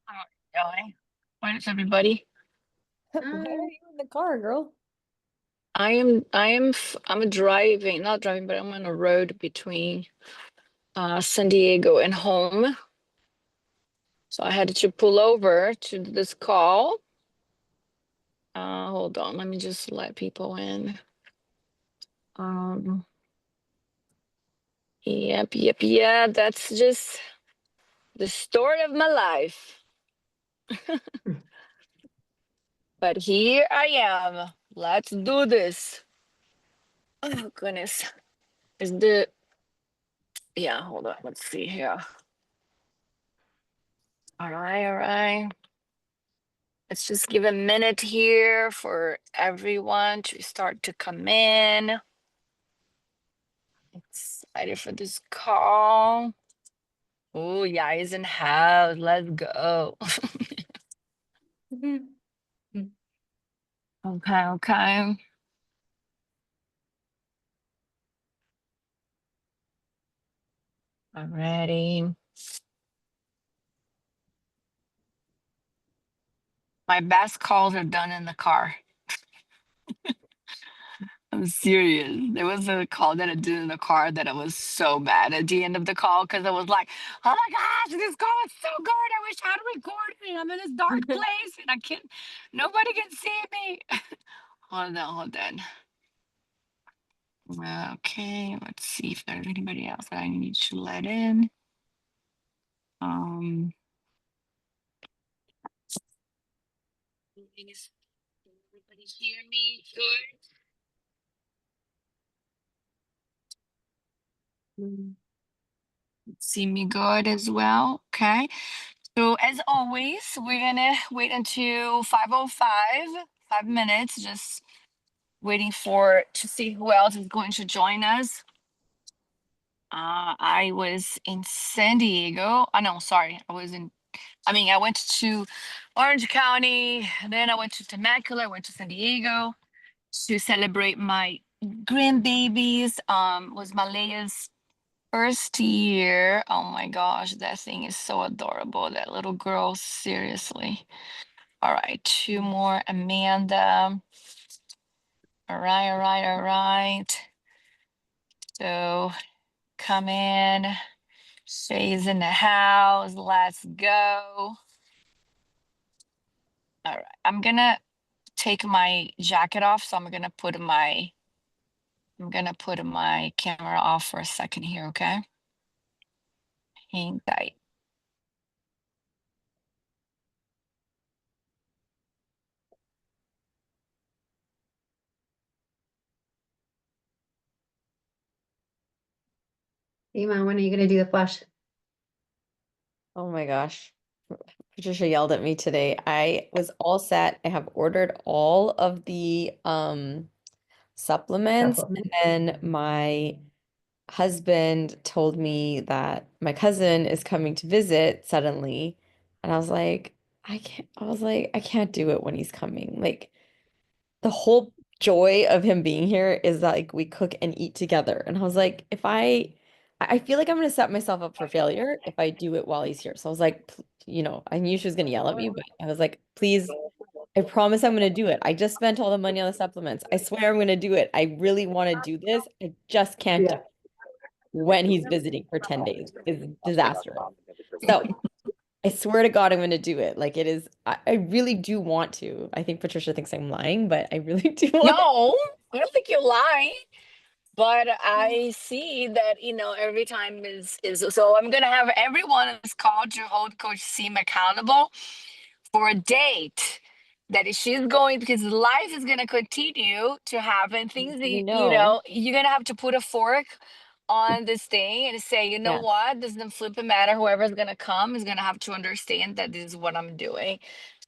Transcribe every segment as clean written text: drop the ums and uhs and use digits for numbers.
How going? Where's everybody? Why are you in the car, girl? I'm driving, not driving, but I'm on a road between San Diego and home. So I had to pull over to this call. Hold on, let me just let people in. Um, yep. That's just the story of my life. But here I am. Let's do this. Oh goodness. Is the yeah, hold on, let's see here. All right. Let's just give a minute here for everyone to start to come in. Excited for this call. Oh, yeah, he's in house. Let's go. Mhm. Okay. I'm ready. My best calls are done in the car. I'm serious. There was a call that I did in the car that I was so mad at the end of the call because I was like, oh my gosh, this call is so good. I wish I had recorded. I'm in this dark place and nobody can see me. Hold on. Okay, let's see if there's anybody else that I need to let in. Um, is everybody hear me good? See me good as well. Okay. So as always, we're gonna wait until 5:05, 5 minutes, just waiting for to see who else is going to join us. I was in San Diego. Oh no, sorry. I went to Orange County, then I went to Temecula, I went to San Diego to celebrate my grandbabies. Was Malea's first year. Oh my gosh, that thing is so adorable. That little girl, seriously. All right, two more. Amanda. All right. So come in. Shay's in the house. Let's go. All right. I'm gonna take my jacket off, so I'm gonna put my camera off for a second here, okay? Hang tight. Hey, Mom, when are you gonna do the flush? Oh my gosh. Patricia yelled at me today. I was all set. I have ordered all of the supplements, and Supplement. then my husband told me that my cousin is coming to visit suddenly. And I can't do it when he's coming. Like the whole joy of him being here is that like we cook and eat together. And I was like, I feel like I'm gonna set myself up for failure if I do it while he's here. So I was like, I knew she was gonna yell at me, but I was like, please, I promise I'm gonna do it. I just spent all the money on the supplements. I swear I'm gonna do it. I really want to do this. I just can't do Yeah. it when he's visiting for 10 days. It's disastrous. So I swear to God, I'm going to do it. Like it is, I really do want to. I think Patricia thinks I'm lying, but I really do want No, I don't think you're lying. But I see that, every time is so I'm gonna have everyone is called to hold Coach Sim accountable for a date that she's going because life is gonna continue to happen. Things that we know. you're gonna have to put a fork on this thing and say, you know Yeah. what, doesn't flip it matter. Whoever's gonna come is gonna have to understand that this is what I'm doing.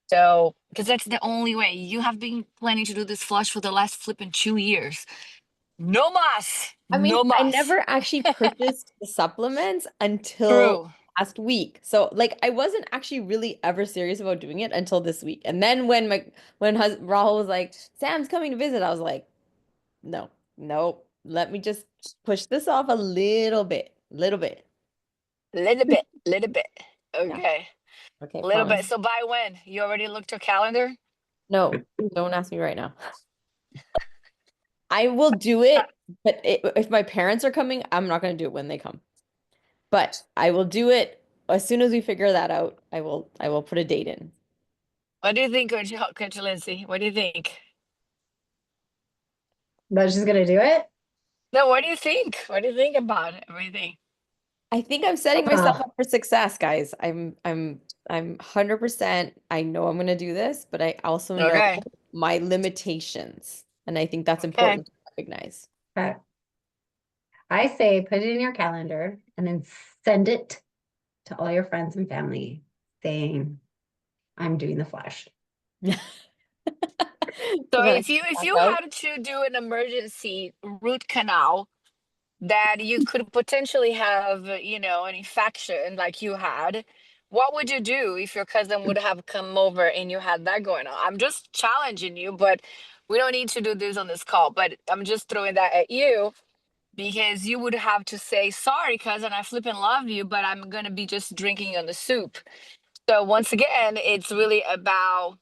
So, because that's the only way. You have been planning to do this flush for the last flipping 2 years. No mas. I mean, No I mas. never actually purchased the supplements until True. last week. So like I wasn't actually really ever serious about doing it until this week. And then when Rahul was like, Sam's coming to visit, I was like, no, let me just push this off a little bit. Little bit. Yeah. Okay. Okay, A little bit. promise. So by when? You already looked your calendar? No, don't ask me right now. I will do it, but if my parents are coming, I'm not going to do it when they come. But I will do it as soon as we figure that out. I will put a date in. What do you think, Coach Lindsay? What do you think? But she's gonna do it? No, what do you think? What do you think about everything? I think I'm setting myself Uh, up for success, guys. I'm 100%. I know I'm going to do this, but I also know Okay. my limitations, and I think that's Okay. important to recognize. okay. I say put it in your calendar and then send it to all your friends and family saying, I'm doing the flash. So So then I if back you out. had to do an emergency root canal that you could potentially have, an infection like you had, what would you do if your cousin would have come over and you had that going on? I'm just challenging you, but we don't need to do this on this call, but I'm just throwing that at you because you would have to say, sorry, cousin, I flipping love you, but I'm going to be just drinking on the soup. So once again, it's really about,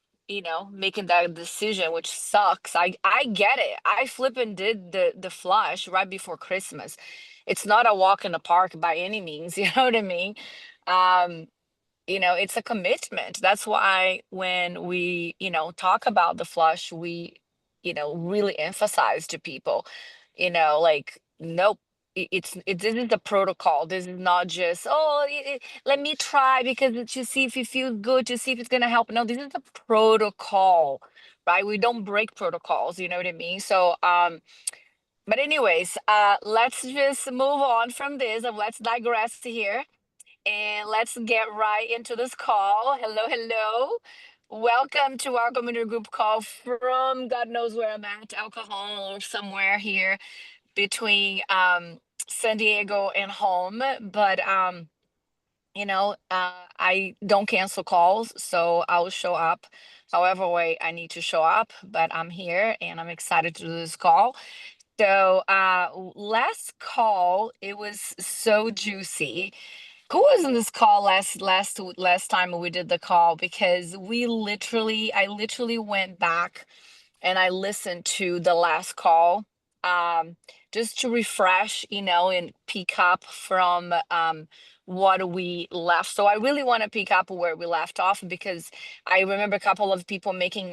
making that decision, which sucks. I get it. I flipping did the flush right before Christmas. It's not a walk in the park by any means, you know what I mean? Um, it's a commitment. That's why when we, talk about the flush, we, really emphasize to people, like, nope. This is the protocol. This is not just, oh, let me try because to see if it feels good, to see if it's gonna help. No, this is the protocol, right? We don't break protocols, you know what I mean? So but anyways, let's just move on from this and let's digress here. And let's get right into this call. Hello, hello. Welcome to our community group call from God knows where I'm at, alcohol or somewhere here between San Diego and home. But I don't cancel calls, so I'll show up however way I need to show up. But I'm here and I'm excited to do this call. So last call, it was so juicy. Who was in this call last time we did the call? Because I literally went back and I listened to the last call, um, just to refresh, and pick up from what we left. So I really want to pick up where we left off because I remember a couple of people making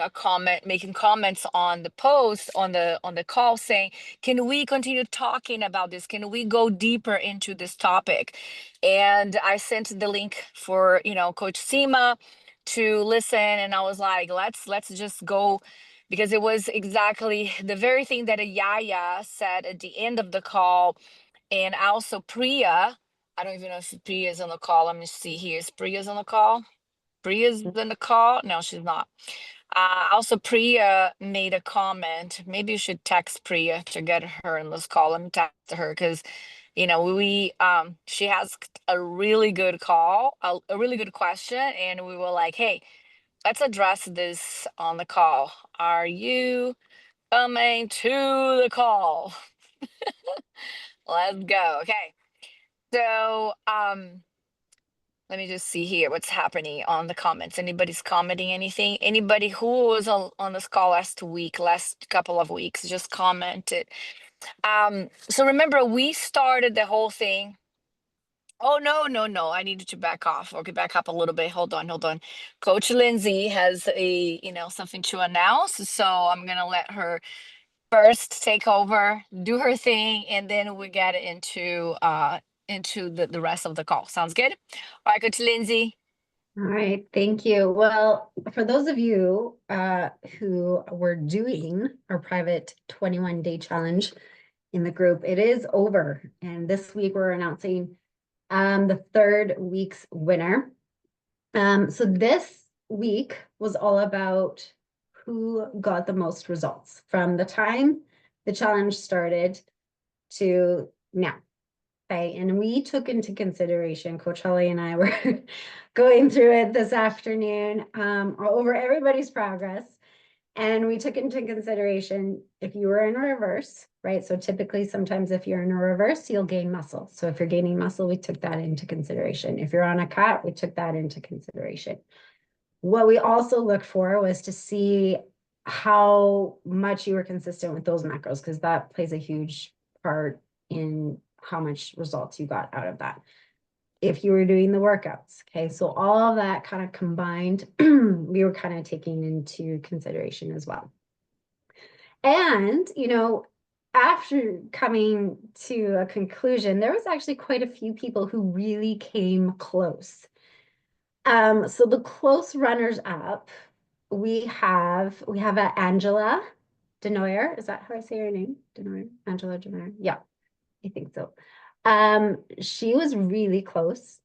comments on the post on the call saying, "Can we continue talking about this? Can we go deeper into this topic?" And I sent the link for Coach Sima to listen, and I was like, let's just go because it was exactly the very thing that a Yaya said at the end of the call. And also Priya, I don't even know if Priya is on the call. Let me see here. Is Priya's on the call? Priya's in the call? No, she's not. Also, Priya made a comment. Maybe you should text Priya to get her in this call. Let me text her because, we she has a really good call, a really good question, and we were like, hey, let's address this on the call. Are you coming to the call? Let's go. Okay. So, let me just see here what's happening on the comments. Anybody's commenting anything? Anybody who was on this call last couple of weeks, just commented. So remember, we started the whole thing. Oh, no, no, no. I needed to back off. Okay, back up a little bit. Hold on, hold on. Coach Lindsay has something to announce. So I'm gonna let her first take over, do her thing, and then we get into the rest of the call. Sounds good? All right, Coach Lindsay. All right, thank you. Well, for those of you who were doing our private 21-day challenge in the group, it is over. And this week we're announcing the third week's winner. So this week was all about who got the most results from the time the challenge started to now. Okay, and we took into consideration, Coach Holly and I were going through it this afternoon over everybody's progress. And we took into consideration if you were in a reverse, right? So typically, sometimes if you're in a reverse, you'll gain muscle. So if you're gaining muscle, we took that into consideration. If you're on a cut, we took that into consideration. What we also looked for was to see how much you were consistent with those macros, because that plays a huge part in how much results you got out of that. If you were doing the workouts, okay, so all of that kind of combined, we were kind of taking into consideration as well. And, after coming to a conclusion, there was actually quite a few people who really came close. So the close runners up, we have Angela Denoyer. Is that how I say her name? Denoyer, Angela Denoyer. Yeah, I think so. She was really close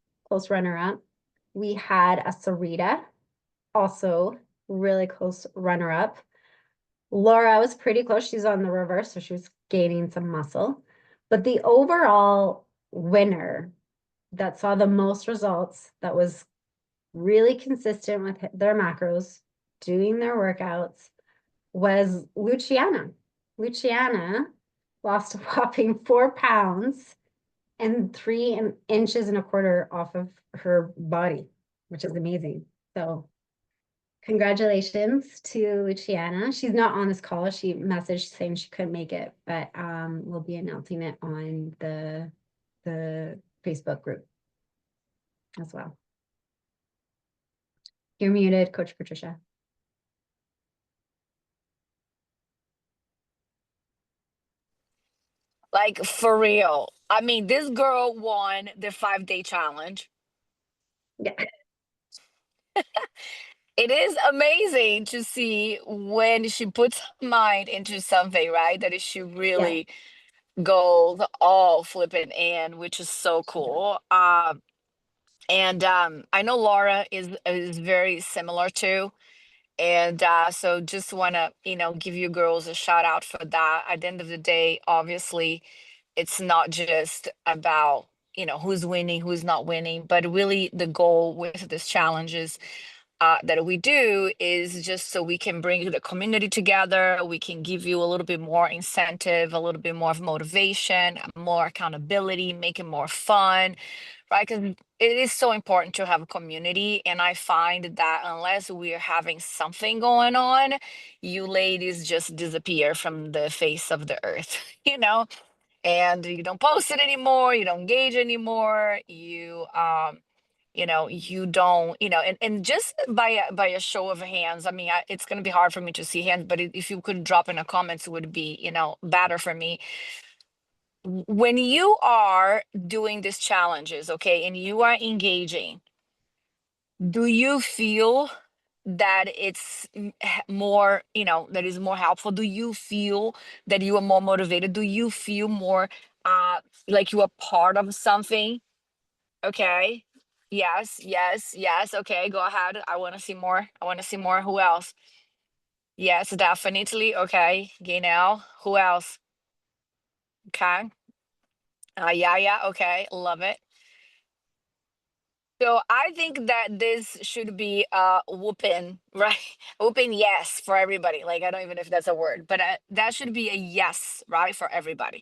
runner up. We had a Sarita, also really close runner up. Laura was pretty close. She's on the reverse, so she was gaining some muscle. But the overall winner that saw the most results, that was really consistent with their macros, doing their workouts, was Luciana. Luciana lost a whopping 4 pounds and 3.25 inches off of her body, which is amazing. So congratulations to Luciana. She's not on this call. She messaged saying she couldn't make it, but we'll be announcing it on the Facebook group as well. You're muted, Coach Patricia. Like for real. I mean, this girl won the 5-day challenge. Yeah. It is amazing to see when she puts her mind into something, right? That she Yeah. really goes all flipping in, which is so cool. And I know Laura is very similar too. And so just want to, give you girls a shout out for that. At the end of the day, obviously, it's not just about, who's winning, who's not winning, but really the goal with this challenge is that we do is just so we can bring the community together. We can give you a little bit more incentive, a little bit more of motivation, more accountability, make it more fun, right? Because it is so important to have a community. And I find that unless we're having something going on, you ladies just disappear from the face of the earth, and you don't post it anymore, you don't engage anymore, you don't, and just by a show of hands, I mean, it's going to be hard for me to see hands, but if you could drop in the comments, it would be, better for me. When you are doing these challenges, okay, and you are engaging, do you feel that it's more, that is more helpful? Do you feel that you are more motivated? Do you feel more like you are part of something? Okay. Yes, yes, yes. Okay, go ahead. I want to see more. I want to see more. Who else? Yes, definitely. Okay. Gainell. Who else? Okay. Yeah, yeah. Okay. Love it. So I think that this should be whooping, right? Whooping yes for everybody. Like I don't even know if that's a word, but that should be a yes, right, for everybody.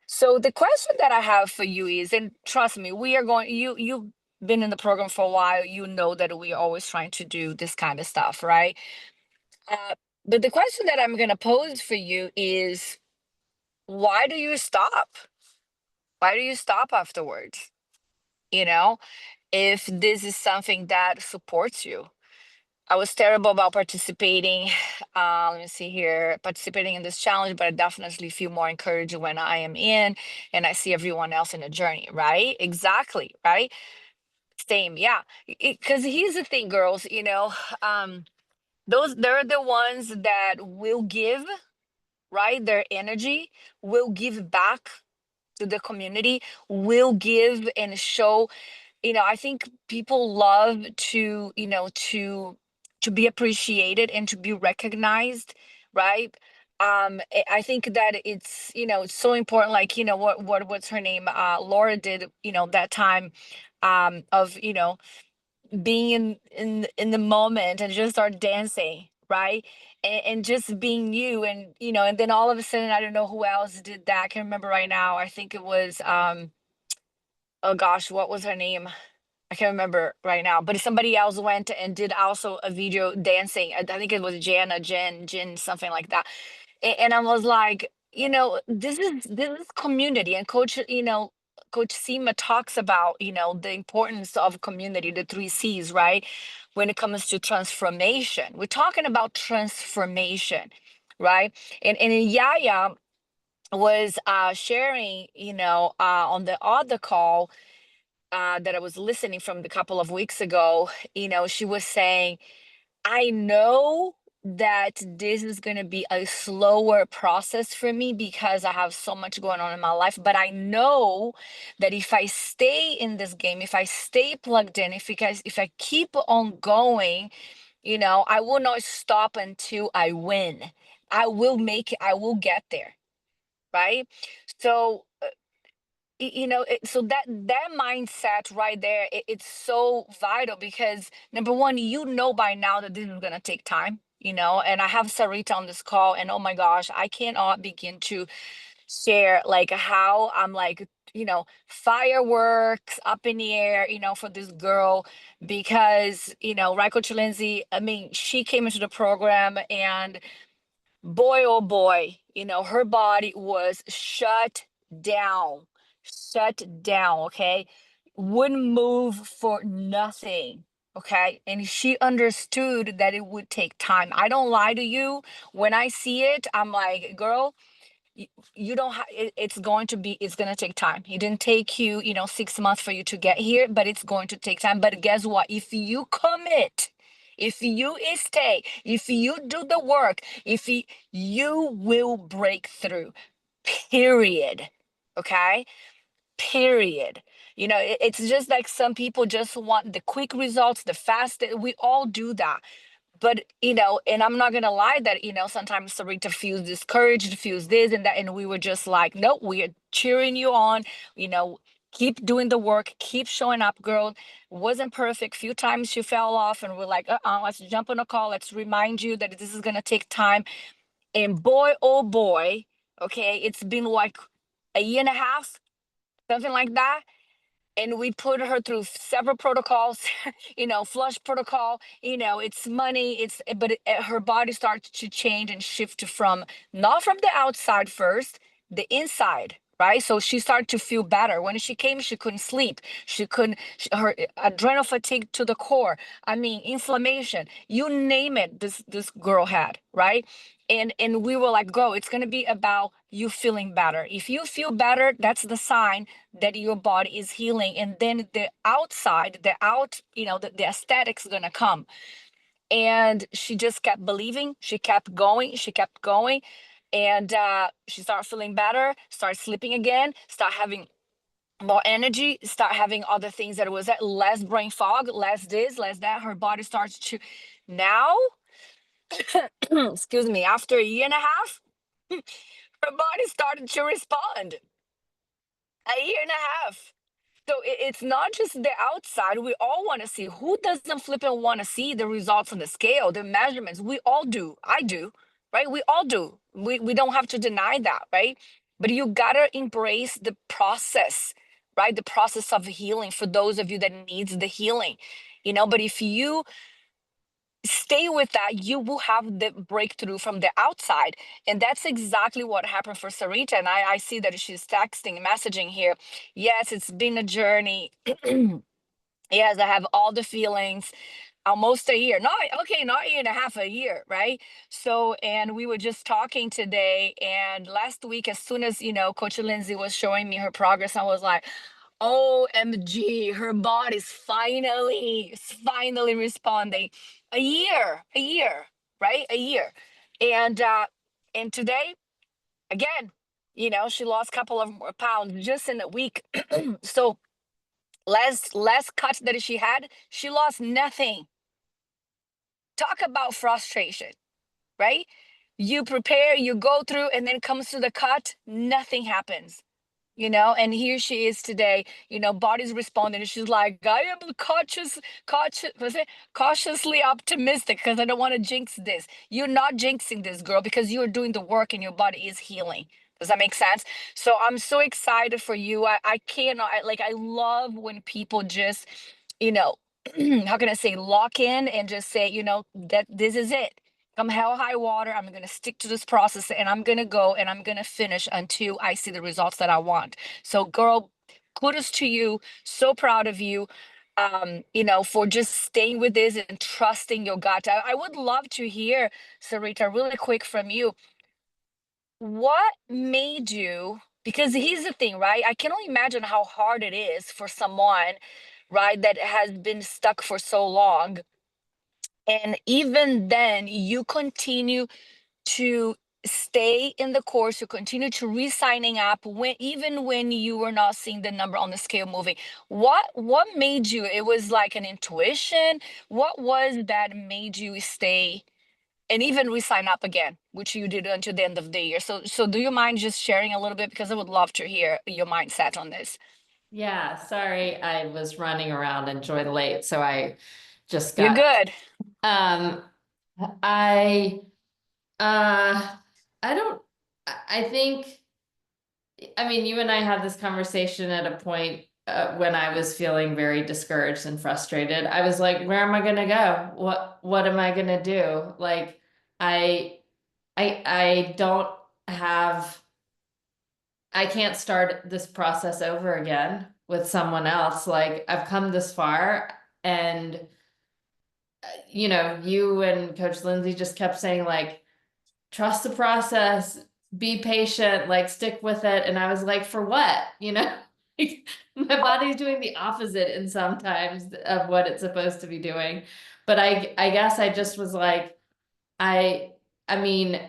So the question that I have for you is, and trust me, we are going, you've been in the program for a while, you know that we are always trying to do this kind of stuff, right? Uh, but the question that I'm going to pose for you is, why do you stop? Why do you stop afterwards? You know, if this is something that supports you. I was terrible about participating. Let me see here, participating in this challenge, but I definitely feel more encouraged when I am in and I see everyone else in the journey, right? Exactly, right? Same, yeah. Because here's the thing, girls, they're the ones that will give, right? Their energy will give back to the community, will give and show. I think people love to, to be appreciated and to be recognized, right? I think that it's so important, like, what's her name? Laura did, that time of, being in the moment and just start dancing, right? And just being you, and and then all of a sudden, I don't know who else did that. I can't remember right now. I think it was oh gosh, what was her name? I can't remember right now, but somebody else went and did also a video dancing. I think it was Jen, something like that. And I was like, this is community, and Coach Seema talks about, the importance of community, the 3 C's, right? When it comes to transformation, we're talking about transformation, right? And Yaya was sharing, on the other call that I was listening from the couple of weeks ago. She was saying, I know that this is going to be a slower process for me because I have so much going on in my life. But I know that if I stay in this game, if I stay plugged in, if I keep on going, I will not stop until I win. I will make it, I will get there. Right. So so that mindset right there, it's so vital, because number one, by now that this is going to take time, and I have Sarita on this call, and oh my gosh, I cannot begin to share like how I'm like, fireworks up in the air, for this girl, because right, Coach Lindsay, I mean, she came into the program, and boy, oh boy, her body was shut down, okay? Wouldn't move for nothing, okay? And she understood that it would take time. I don't lie to you. When I see it, I'm like, girl, you don't have it's going to take time. It didn't take you 6 months for you to get here, but it's going to take time. But guess what? If you commit, if you stay, if you do the work, you will break through, period. Okay, period. It's just like some people just want the quick results, the fast. We all do that. But and I'm not gonna lie that sometimes Sarita feels discouraged, feels this and that, and we were just like, nope, we are cheering you on. you know keep doing the work, keep showing up, girl. Wasn't perfect, few times she fell off, and we're like, let's jump on a call, let's remind you that this is gonna take time. And boy, oh boy, okay, it's been like a year and a half, something like that, and we put her through several protocols, flush protocol. It's money, her body starts to change and shift from, not from the outside first, the inside, right? So she started to feel better. When she came, she couldn't sleep, she couldn't her adrenal fatigue to the core, I mean, inflammation, you name it, this girl had, right? And we were like, go, it's going to be about you feeling better. If you feel better, that's the sign that your body is healing. And then the outside, the aesthetics are going to come. And she just kept believing, she kept going, and she started feeling better, started sleeping again, start having more energy, start having other things, that was that less brain fog, less this, less that. Her body starts to now, excuse me, after a year and a half, her body started to respond. A year and a half. So it's not just the outside. We all want to see. Who doesn't flip and want to see the results on the scale, the measurements? We all do. I do, right? We all do. We don't have to deny that, right? But you gotta embrace the process, right? The process of healing for those of you that needs the healing. But if you stay with that, you will have the breakthrough from the outside. And that's exactly what happened for Sarita. And I see that she's texting, messaging here. Yes, it's been a journey. Yes, I have all the feelings. Almost a year. Not okay, not a year and a half, a year, right? So, and we were just talking today, and last week, as soon as Coach Lindsay was showing me her progress, I was like, OMG, her body's finally responding. A year, right? A year. And today, again, she lost a couple of more pounds just in a week. So less cuts that she had, she lost nothing. Talk about frustration, right? You prepare, you go through, and then comes to the cut, nothing happens. and here she is today, body's responding, and she's like, I am cautiously optimistic because I don't want to jinx this. You're not jinxing this, girl, because you're doing the work and your body is healing. Does that make sense? So I'm so excited for you. I cannot, I love when people just, you know, how can I say, lock in and just say, that this is it. Come hell high water, I'm going to stick to this process, and I'm going to go and I'm going to finish until I see the results that I want. So, girl, kudos to you. So proud of you. For just staying with this and trusting your gut. I would love to hear, Sarita, really quick from you. What made you, because here's the thing, right? I can only imagine how hard it is for someone, right, that has been stuck for so long. And even then, you continue to stay in the course, you continue to re-signing up even when you were not seeing the number on the scale moving. What made you? It was like an intuition. What was that made you stay and even re-sign up again, which you did until the end of the year? So do you mind just sharing a little bit, because I would love to hear your mindset on this. Yeah, sorry, I was running around and joined late, so I just You're got good. um I I don't I think, I mean, you and I had this conversation at a point when I was feeling very discouraged and frustrated. I was like, where am I gonna go? What am I gonna do? Like I I don't have, I can't start this process over again with someone else. Like I've come this far, and you and Coach Lindsay just kept saying like, trust the process, be patient, like stick with it. And I was like, for what? Like, my body's doing the opposite in sometimes of what it's supposed to be doing. But I guess I just was like, I I mean,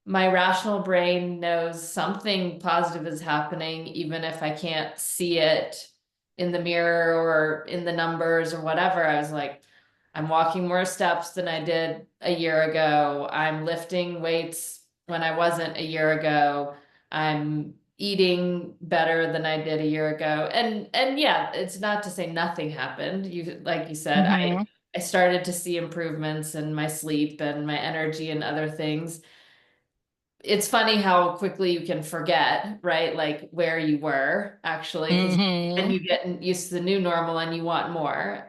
my rational brain knows something positive is happening, even if I can't see it in the mirror or in the numbers or whatever. I was like, I'm walking more steps than I did a year ago. I'm lifting weights when I wasn't a year ago. I'm eating better than I did a year ago. And yeah, it's not to say nothing happened. Like you said, Mm-hmm. I started to see improvements in my sleep and my energy and other things. It's funny how quickly you can forget, right? Like where you were actually, because then Mm-hmm. you get used to the new normal and you want more.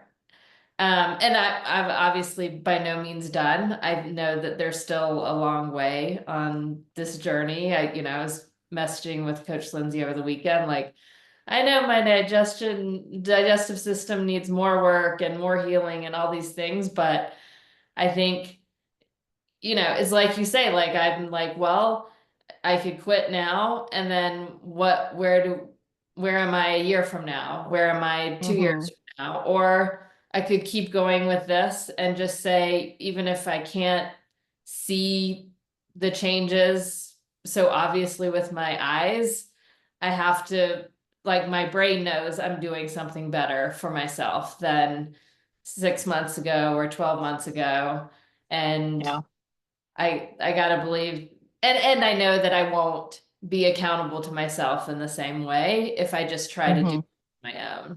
And I've obviously by no means done. I know that there's still a long way on this journey. I was messaging with Coach Lindsay over the weekend, like, I know my digestive system needs more work and more healing and all these things, but I think, it's like you say, like, I'm like, well, I could quit now, and then where am I a year from now? Where am I 2 years from now? Or I could keep going with this and just say, even if I can't see the changes so obviously with my eyes, I have to, like, my brain knows I'm doing something better for myself than 6 months ago or 12 months ago. And Yeah. I gotta believe, and I know that I won't be accountable to myself in the same way if I just try to do Mm-hmm. it on my own.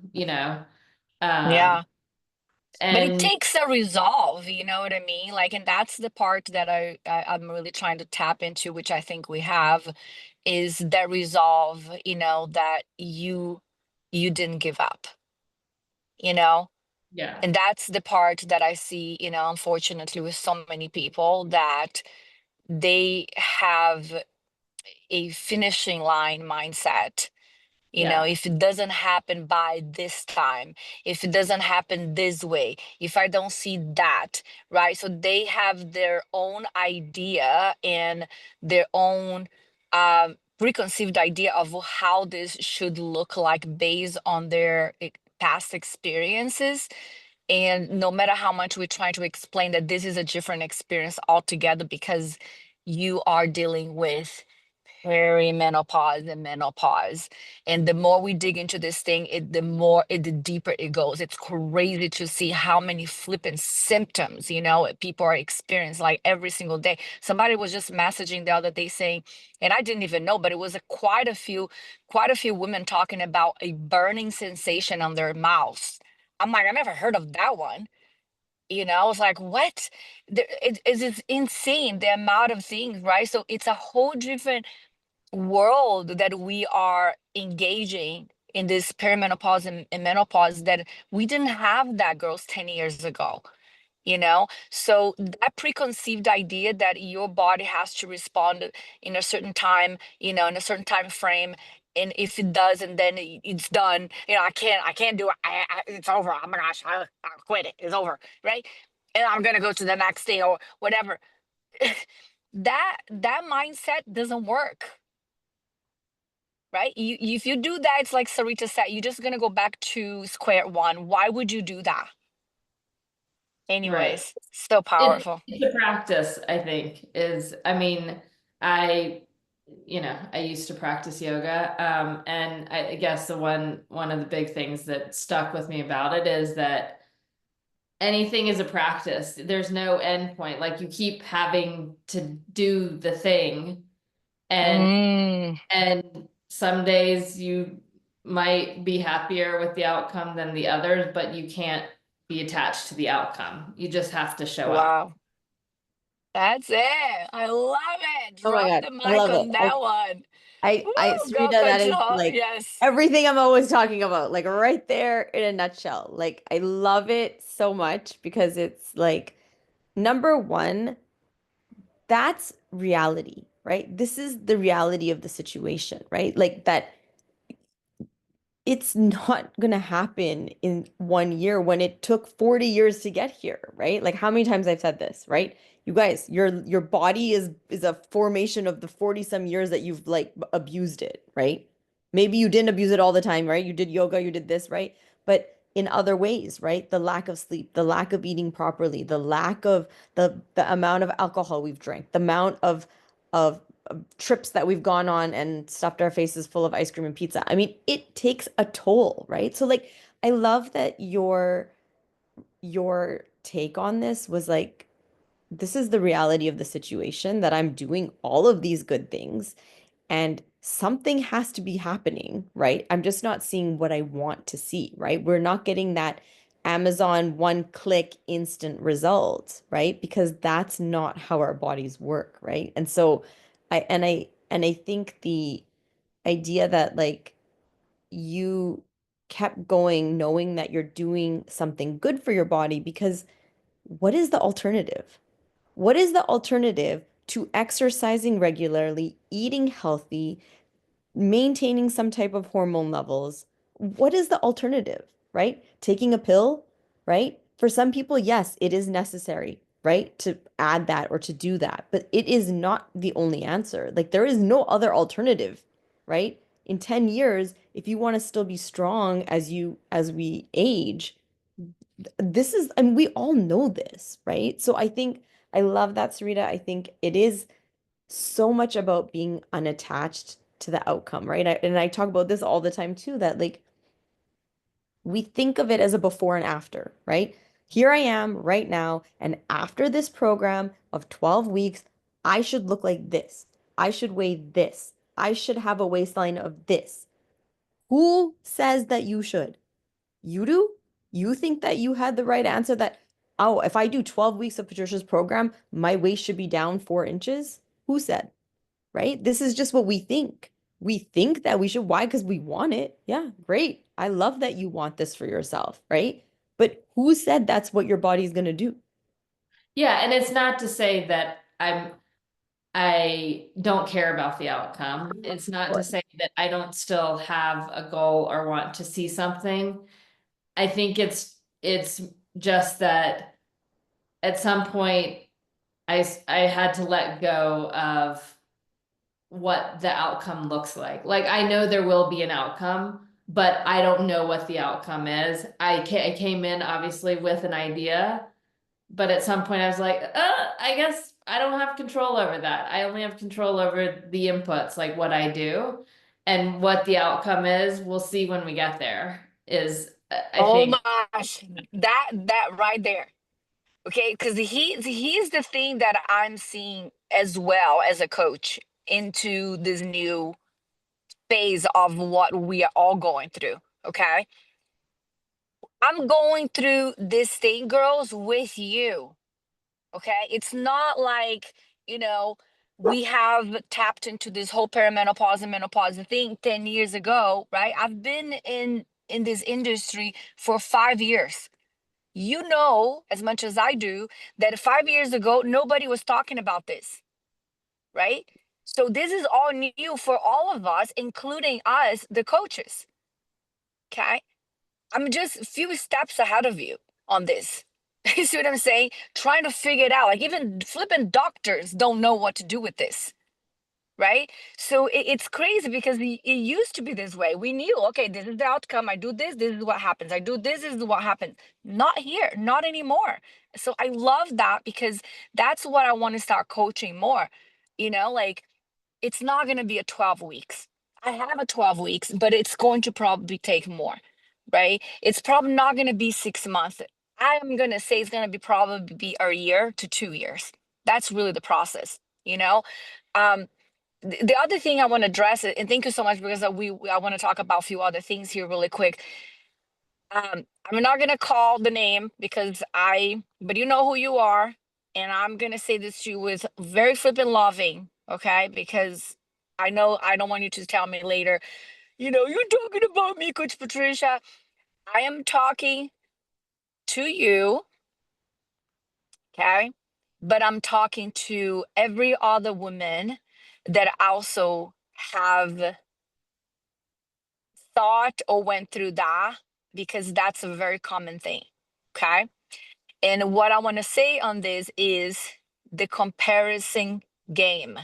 Um, Yeah. But it and takes a resolve, you know what I mean? Like, and that's the part that I'm really trying to tap into, which I think we have, is that resolve, that you didn't give up, you know? yeah, And that's the part that I see, unfortunately, with so many people, that they have a finishing line mindset. yeah, If it doesn't happen by this time, if it doesn't happen this way, if I don't see that, right? So they have their own idea and their own preconceived idea of how this should look like based on their past experiences. And no matter how much we try to explain that this is a different experience altogether, because you are dealing with perimenopause and menopause. And the more we dig into this thing, the deeper it goes. It's crazy to see how many flippant symptoms, people are experiencing like every single day. Somebody was just messaging the other day saying, and I didn't even know, but it was quite a few women talking about a burning sensation on their mouths. I'm like, I never heard of that one. I was like, what? It's insane the amount of things, right? So it's a whole different world that we are engaging in this perimenopause and menopause that we didn't have that girls 10 years ago. So that preconceived idea that your body has to respond in a certain time, in a certain time frame, and if it doesn't, then it's done. I can't do it. It's over. Oh my gosh, I'll quit it. It's over, right? And I'm gonna go to the next day or whatever. That mindset doesn't work, right? If you do that, it's like Sarita said, you're just gonna go back to square one. Why would you do that? Right. Anyways, so powerful. It's a practice, I think, I mean, I, I used to practice yoga. And I guess one of the big things that stuck with me about it is that anything is a practice. There's no end point. Like you keep having to do the thing, and Mm, some days you might be happier with the outcome than the others, but you can't be attached to the outcome. You just have to show up. wow. That's it. I love it. Oh my Drop God, the I mic love it. on that one. Woo, Sarita, go that is control. like Yes. everything I'm always talking about, like right there in a nutshell. Like, I love it so much because it's like, number one, that's reality, right? This is the reality of the situation, right? Like, that it's not going to happen in 1 year when it took 40 years to get here, right? Like, how many times I've said this, right? You guys, your body is a formation of the 40 some years that you've like abused it, right? Maybe you didn't abuse it all the time, right? You did yoga, you did this, right? But in other ways, right? The lack of sleep, the lack of eating properly, the lack of the amount of alcohol we've drank, the amount of trips that we've gone on and stuffed our faces full of ice cream and pizza. I mean, it takes a toll, right? So like, I love that your take on this was like, this is the reality of the situation, that I'm doing all of these good things and something has to be happening, right? I'm just not seeing what I want to see, right? We're not getting that Amazon one click instant result, right? Because that's not how our bodies work, right? And so I think the idea that like you kept going knowing that you're doing something good for your body, because what is the alternative? What is the alternative to exercising regularly, eating healthy, maintaining some type of hormone levels? What is the alternative, right? Taking a pill, right? For some people, yes, it is necessary, right? To add that or to do that, but it is not the only answer. Like, there is no other alternative, right? In 10 years, if you want to still be strong as we age, this is, and we all know this, right? So I think I love that, Sarita. I think it is so much about being unattached to the outcome, right? And I talk about this all the time too, that like we think of it as a before and after, right? Here I am right now, and after this program of 12 weeks, I should look like this. I should weigh this. I should have a waistline of this. Who says that you should? You do? You think that you had the right answer that, oh, if I do 12 weeks of Patricia's program, my waist should be down 4 inches? Who said? Right? This is just what we think. We think that we should. Why? Because we want it. Yeah, great. I love that you want this for yourself, right? But who said that's what your body's going to do? Yeah, and it's not to say that I don't care about the outcome. It's not to Sure. say that I don't still have a goal or want to see something. I think it's just that at some point I had to let go of what the outcome looks like. Like I know there will be an outcome, but I don't know what the outcome is. I came in obviously with an idea, but at some point I was like, I guess I don't have control over that. I only have control over the inputs, like what I do, and what the outcome is, we'll see when we get there. Is I Oh think. my gosh, that right there. Okay, because he's the thing that I'm seeing as well as a coach into this new phase of what we are all going through. Okay, I'm going through this thing, girls, with you. Okay, it's not like, you know, we have tapped into this whole perimenopause and menopause thing 10 years ago, right? I've been in this industry for 5 years. You know as much as I do that 5 years ago nobody was talking about this, right? So this is all new for all of us, including us, the coaches. Okay, I'm just a few steps ahead of you on this. You see what I'm saying? Trying to figure it out. Like even flipping doctors don't know what to do with this, right? So it's crazy because it used to be this way. We knew, okay, this is the outcome. I do this, this is what happens. I do this is what happens. Not here, not anymore. So I love that because that's what I want to start coaching more. Like it's not going to be a 12 weeks. I have a 12 weeks, but it's going to probably take more, right? It's probably not going to be 6 months. I'm going to say it's going to be probably be a year to 2 years. That's really the process, you know? Um, the other thing I want to address, and thank you so much because I want to talk about a few other things here really quick. I'm not gonna call the name but you know who you are, and I'm gonna say this to you with very flippant loving, okay? Because I know I don't want you to tell me later, you're talking about me, Coach Patricia. I am talking to you, okay? But I'm talking to every other woman that also have thought or went through that, because that's a very common thing, okay? And what I want to say on this is the comparison game.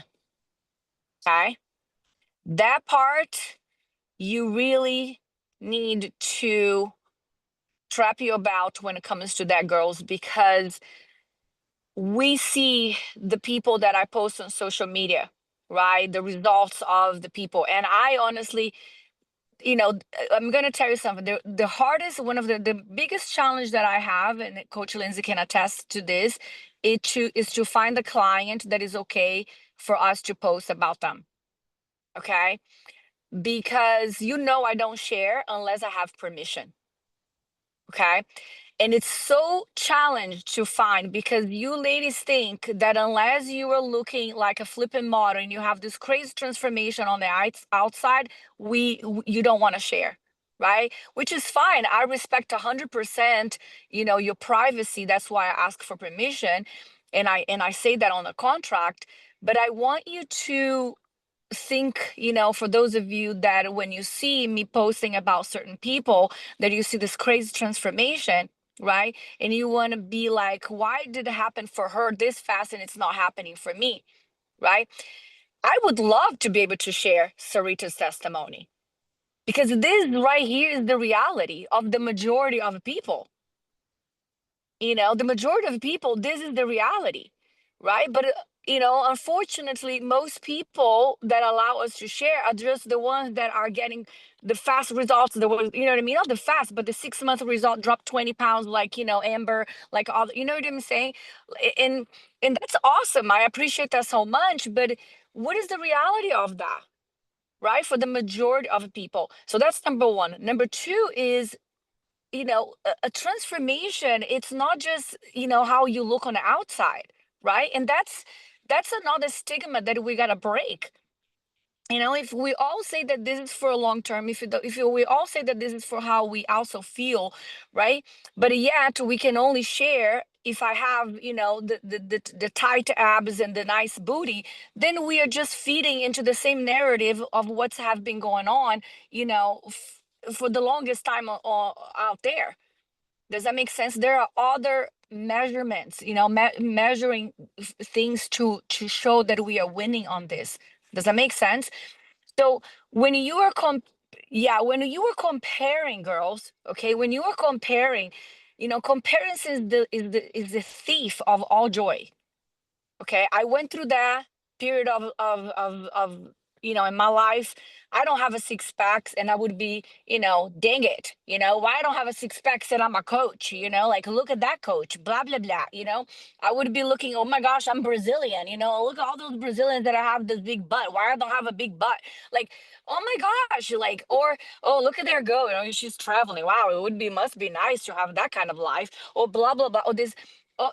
Okay. That part you really need to trap you about when it comes to that, girls, because we see the people that I post on social media, right? The results of the people. And I honestly, I'm going to tell you something. The hardest, one of the biggest challenge that I have, and Coach Lindsay can attest to this, is to find the client that is okay for us to post about them. Okay. Because I don't share unless I have permission. Okay. And it's so challenged to find because you ladies think that unless you are looking like a flipping model and you have this crazy transformation on the outside, you don't want to share, right? Which is fine. I respect 100%, your privacy. That's why I ask for permission, and I say that on the contract. But I want you to think, for those of you that when you see me posting about certain people, that you see this crazy transformation, right? And you want to be like, why did it happen for her this fast and it's not happening for me, right? I would love to be able to share Sarita's testimony because this right here is the reality of the majority of people. The majority of people, this is the reality, right? But unfortunately, most people that allow us to share are just the ones that are getting the fast results. You know what I mean? Not the fast, but the 6 month result dropped 20 pounds, like Amber, like all. You know what I'm saying? And that's awesome. I appreciate that so much. But what is the reality of that? Right, for the majority of people. So that's number one. Number two is, a transformation, it's not just how you lok on the outside, right? And that's another stigma that we got to break. If we all say that this is for a long term, we all say that this is for how we also feel, right? But yet we can only share if I have the tight abs and the nice booty. Then we are just feeding into the same narrative of what's have been going on, for the longest time out there. Does that make sense? There are other measurements, measuring things to show that we are winning on this. Does that make sense? So when you are when you are comparing, girls, okay, when you are comparing, comparison is the thief of all joy. Okay, I went through that period of in my life. I don't have a six packs, and I would be, dang it, why I don't have a six packs and I'm a coach, like look at that coach, blah blah blah. I would be looking, oh my gosh, I'm Brazilian, look at all those Brazilians that I have this big butt. Why I don't have a big butt? Like, oh my gosh, like, or oh look at there go, she's traveling. Wow, must be nice to have that kind of life, or blah blah blah, or this. Oh,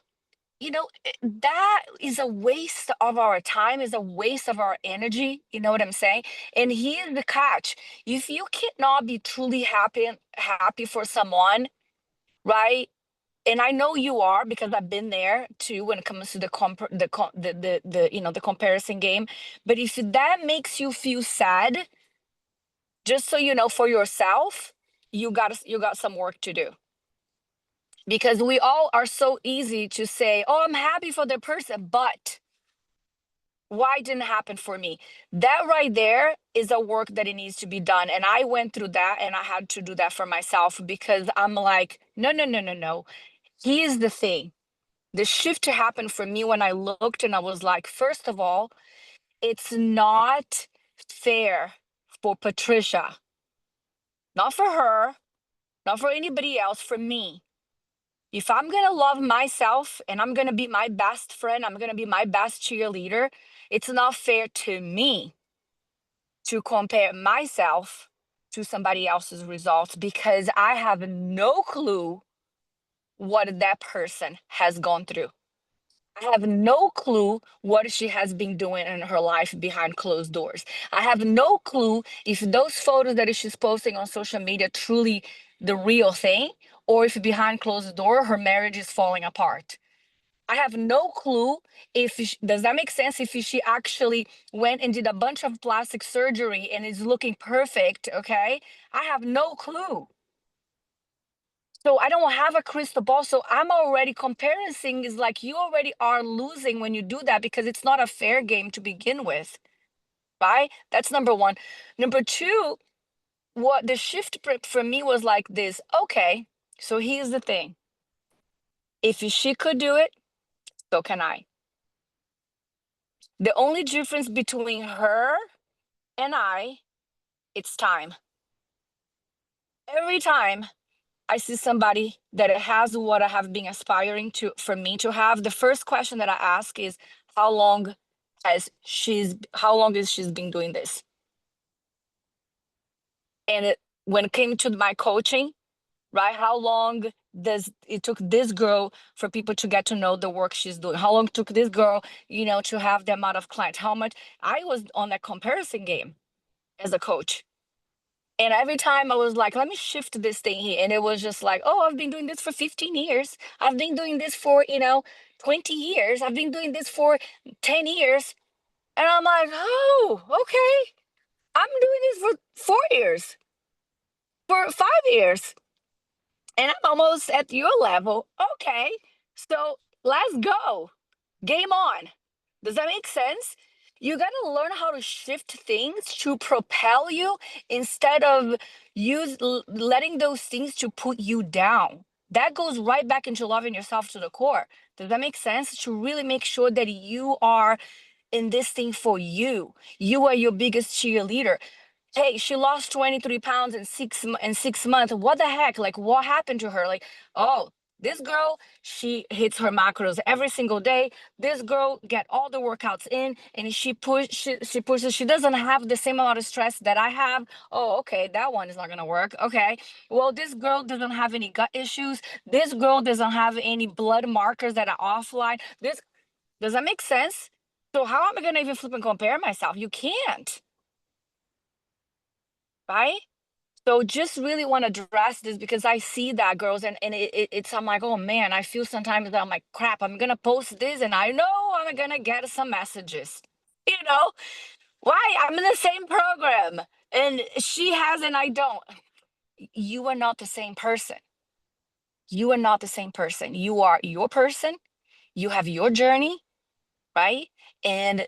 that is a waste of our time, is a waste of our energy. You know what I'm saying? And here's the catch: if you cannot be truly happy for someone, right? And I know you are, because I've been there too when it comes to the comparison game. But if that makes you feel sad, just so you know, for yourself, you got some work to do, because we all are so easy to say, oh, I'm happy for the person, but why didn't happen for me? That right there is a work that it needs to be done. And I went through that, and I had to do that for myself, because I'm like, no, no, no, no, no. Here's the thing. The shift happened for me when I looked, and I was like, first of all, it's not fair for Patricia, not for her, not for anybody else, for me. If I'm going to love myself and I'm going to be my best friend, I'm going to be my best cheerleader, it's not fair to me to compare myself to somebody else's results, because I have no clue what that person has gone through. I have no clue what she has been doing in her life behind closed doors. I have no clue if those photos that she's posting on social media truly the real thing, or if behind closed door her marriage is falling apart. I have no clue if does that make sense, if she actually went and did a bunch of plastic surgery and is looking perfect, okay? I have no clue. So I don't have a crystal ball. So I'm already comparing things, like you already are losing when you do that, because it's not a fair game to begin with, right? That's number one. Number two, what the shift for me was like this. Okay, so here's the thing. If she could do it, so can I. The only difference between her and I, it's time. Every time I see somebody that has what I have been aspiring to, for me to have, the first question that I ask is, how long how long is she's been doing this? And when it came to my coaching, right? How long does it took this girl for people to get to know the work she's doing? How long took this girl, to have the amount of clients? How much I was on that comparison game as a coach. And every time I was like, let me shift this thing here. And it was just like, oh, I've been doing this for 15 years. I've been doing this for, 20 years. I've been doing this for 10 years. And I'm like, oh, okay. I'm doing this for 4 years, for 5 years. And I'm almost at your level. Okay. So let's go. Game on. Does that make sense? You got to learn how to shift things to propel you, instead of letting those things to put you down. That goes right back into loving yourself to the core. Does that make sense? To really make sure that you are in this thing for you. You are your biggest cheerleader. Hey, she lost 23 pounds in 6 months. What the heck? Like, what happened to her? Like, oh, this girl, she hits her macros every single day. This girl get all the workouts in, and she pushes. She doesn't have the same amount of stress that I have. Oh, okay, that one is not gonna work. Okay, well, this girl doesn't have any gut issues. This girl doesn't have any blood markers that are offline. This Does that make sense? So how am I gonna even flip and compare myself? You can't, right? So just really want to address this, because I see that, girls, and it's, I'm like, oh man, I feel sometimes that I'm like, crap, I'm gonna post this and I know I'm gonna get some messages. You know, why? I'm in the same program and she has and I don't. You are not the same person. You are not the same person. You are your person. You have your journey, right? And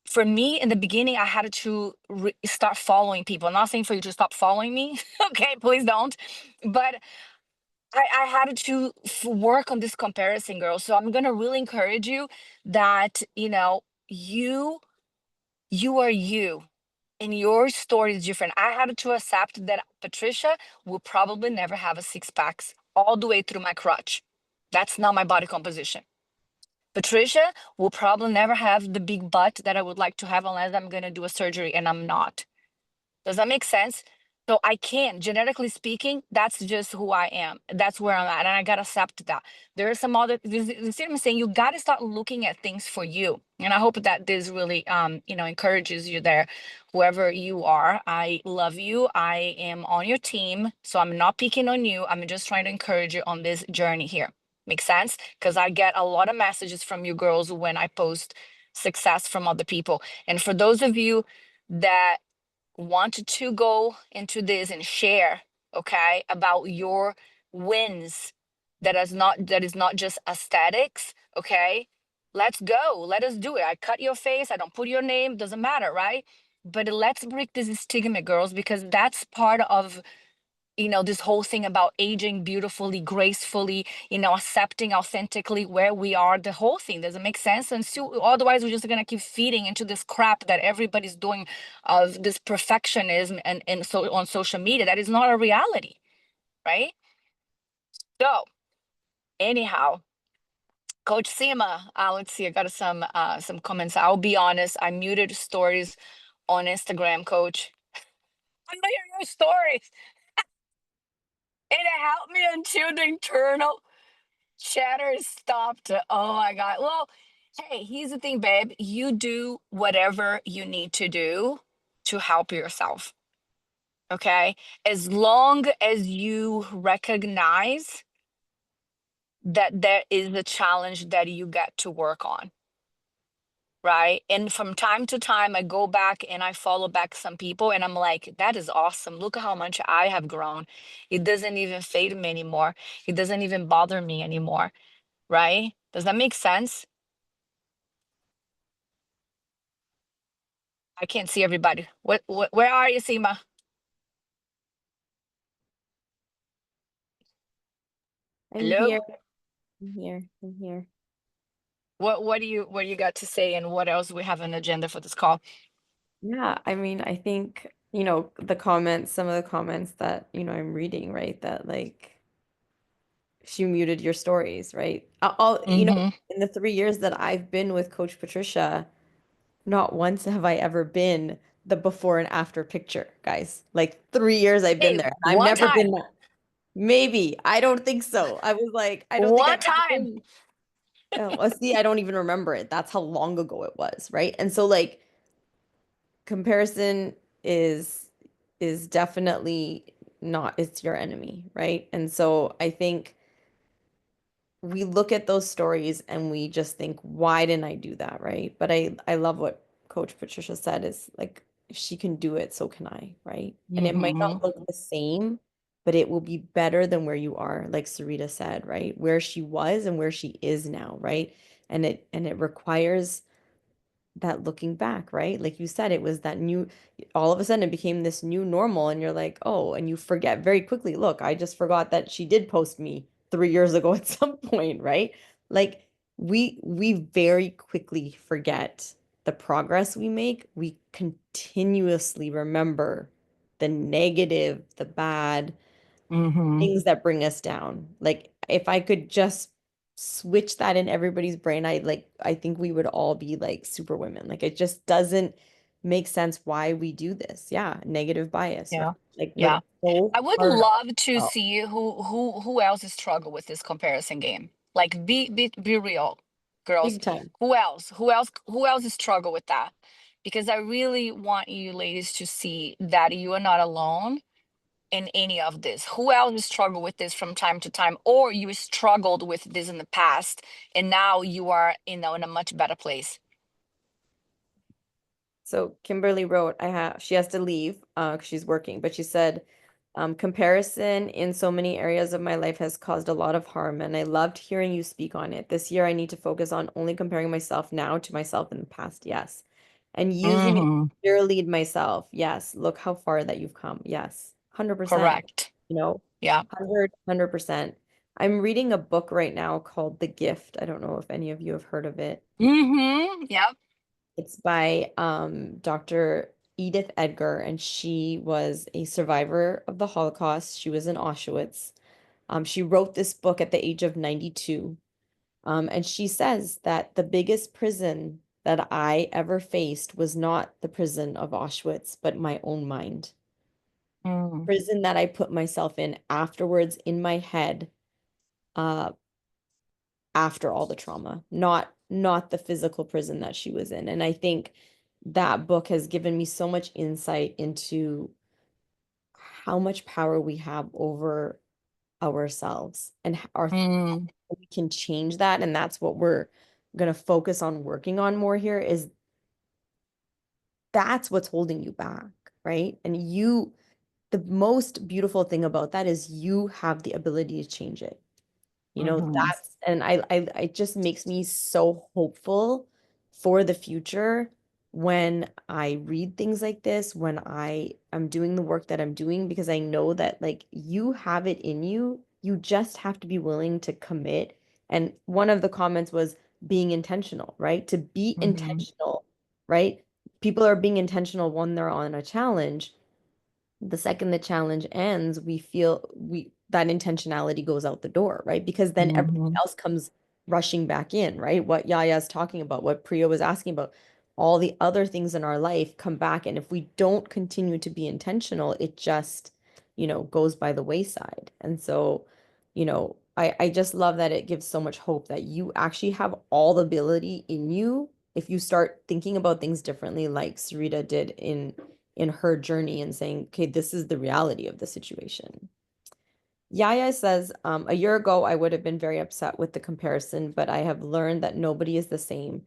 for me, in the beginning, I had to start following people. I'm not saying for you to stop following me. Okay, please don't. But I had to work on this comparison, girl. So I'm gonna really encourage you that, you are you, and your story is different. I had to accept that Patricia will probably never have a six packs all the way through my crotch. That's not my body composition. Patricia will probably never have the big butt that I would like to have unless I'm gonna do a surgery, and I'm not. Does that make sense? So I can, genetically speaking, that's just who I am. That's where I'm at. And I gotta accept that. There are some other, you see what I'm saying? You gotta start looking at things for you. And I hope that this really encourages you there. Whoever you are, I love you. I am on your team. So I'm not picking on you. I'm just trying to encourage you on this journey here. Make sense? Because I get a lot of messages from you girls when I post success from other people. And for those of you that want to go into this and share, okay, about your wins, that is not just aesthetics, okay, let's go, let us do it. I cut your face, I don't put your name, doesn't matter, right? But let's break this stigma, girls, because that's part of this whole thing about aging beautifully, gracefully, accepting authentically where we are, the whole thing. Does it make sense? And so otherwise, we're just going to keep feeding into this crap that everybody's doing of this perfectionism and so on social media. That is not a reality, right? So, anyhow, Coach Sima, let's see, I got some comments. I'll be honest, I muted stories on Instagram, Coach. I'm not hearing your stories. It helped me until the internal chatter stopped. Oh my God. Well, hey, here's the thing, babe. You do whatever you need to do to help yourself. Okay. As long as you recognize that there is a challenge that you get to work on. Right. And from time to time, I go back and I follow back some people and I'm like, that is awesome. Look at how much I have grown. It doesn't even fade me anymore. It doesn't even bother me anymore. Right? Does that make sense? I can't see everybody. Where are you, Seema? I'm Hello? here. I'm here. I'm here. What do you got to say, and what else we have an agenda for this call? Yeah, I mean, I think, some of the comments that, I'm reading, right? That like she muted your stories, right? Mm-hmm. In the 3 years that I've been with Coach Patricia, not once have I ever been the before and after picture, guys. Like 3 years I've been Hey, there. I've one never been time. that. Maybe. I don't think so. I was like, I don't think One I've ever time. been. Oh, well, see, I don't even remember it. That's how long ago it was, right? And so like comparison is is definitely not, it's your enemy, right? And so I think we look at those stories and we just think, why didn't I do that, right? But I love what Coach Patricia said is like, if she can do it, so can I, right? And it might Mm-hmm. not look the same, but it will be better than where you are, like Sarita said, right? Where she was and where she is now, right? And it requires that looking back, right? Like you said, it was that new, all of a sudden it became this new normal, and you're like, oh, and you forget very quickly. Look, I just forgot that she did post me 3 years ago at some point, right? Like we very quickly forget the progress we make. We continuously remember the negative, the bad, Mm-hmm. things that bring us down. Like if I could just switch that in everybody's brain, I think we would all be like super women. Like it just doesn't make sense why we do this. Yeah, negative bias, right? Yeah. Like we're Yeah. so I would hard on love to ourselves. see who else is struggle with this comparison game. Like be real, girls. Big time. Who else? Who else is struggle with that? Because I really want you ladies to see that you are not alone in any of this. Who else has struggled with this from time to time, or you struggled with this in the past, and now you are, in a much better place. So Kimberly wrote, she has to leave 'cause she's working, but she said, comparison in so many areas of my life has caused a lot of harm, and I loved hearing you speak on it. This year, I need to focus on only comparing myself now to myself in the past. Yes. And using it Mm-hmm. to cheerlead myself. Yes. Look how far that you've come. Yes. 100%. Correct. You know, Yeah. 100%. I'm reading a book right now called The Gift. I don't know if any of you have heard of it. Mm-hmm. Yep. It's by Dr. Edith Edgar, and she was a survivor of the Holocaust. She was in Auschwitz. She wrote this book at the age of 92. And she says that the biggest prison that I ever faced was not the prison of Auschwitz, but my own mind. Mm. Prison that I put myself in afterwards in my head, uh, after all the trauma, not the physical prison that she was in. And I think that book has given me so much insight into how much power we have over ourselves and our Mm. we can change that. And that's what we're going to focus on working on more here is that's what's holding you back, right? And the most beautiful thing about that is you have the ability to change it. Mm-hmm. That's and it just makes me so hopeful for the future when I read things like this, when I am doing the work that I'm doing, because I know that like you have it in you. You just have to be willing to commit. And one of the comments was being intentional, right? To be Mm-hmm. intentional, right? People are being intentional when they're on a challenge. The second the challenge ends, we feel we that intentionality goes out the door, right? Because then everything Mm-hmm. else comes rushing back in, right? What Yaya's talking about, what Priya was asking about, all the other things in our life come back. And if we don't continue to be intentional, it just, goes by the wayside. And so, I just love that it gives so much hope that you actually have all the ability in you if you start thinking about things differently, like Sarita did in her journey and saying, okay, this is the reality of the situation. Yaya says, a year ago, I would have been very upset with the comparison, but I have learned that nobody is the same.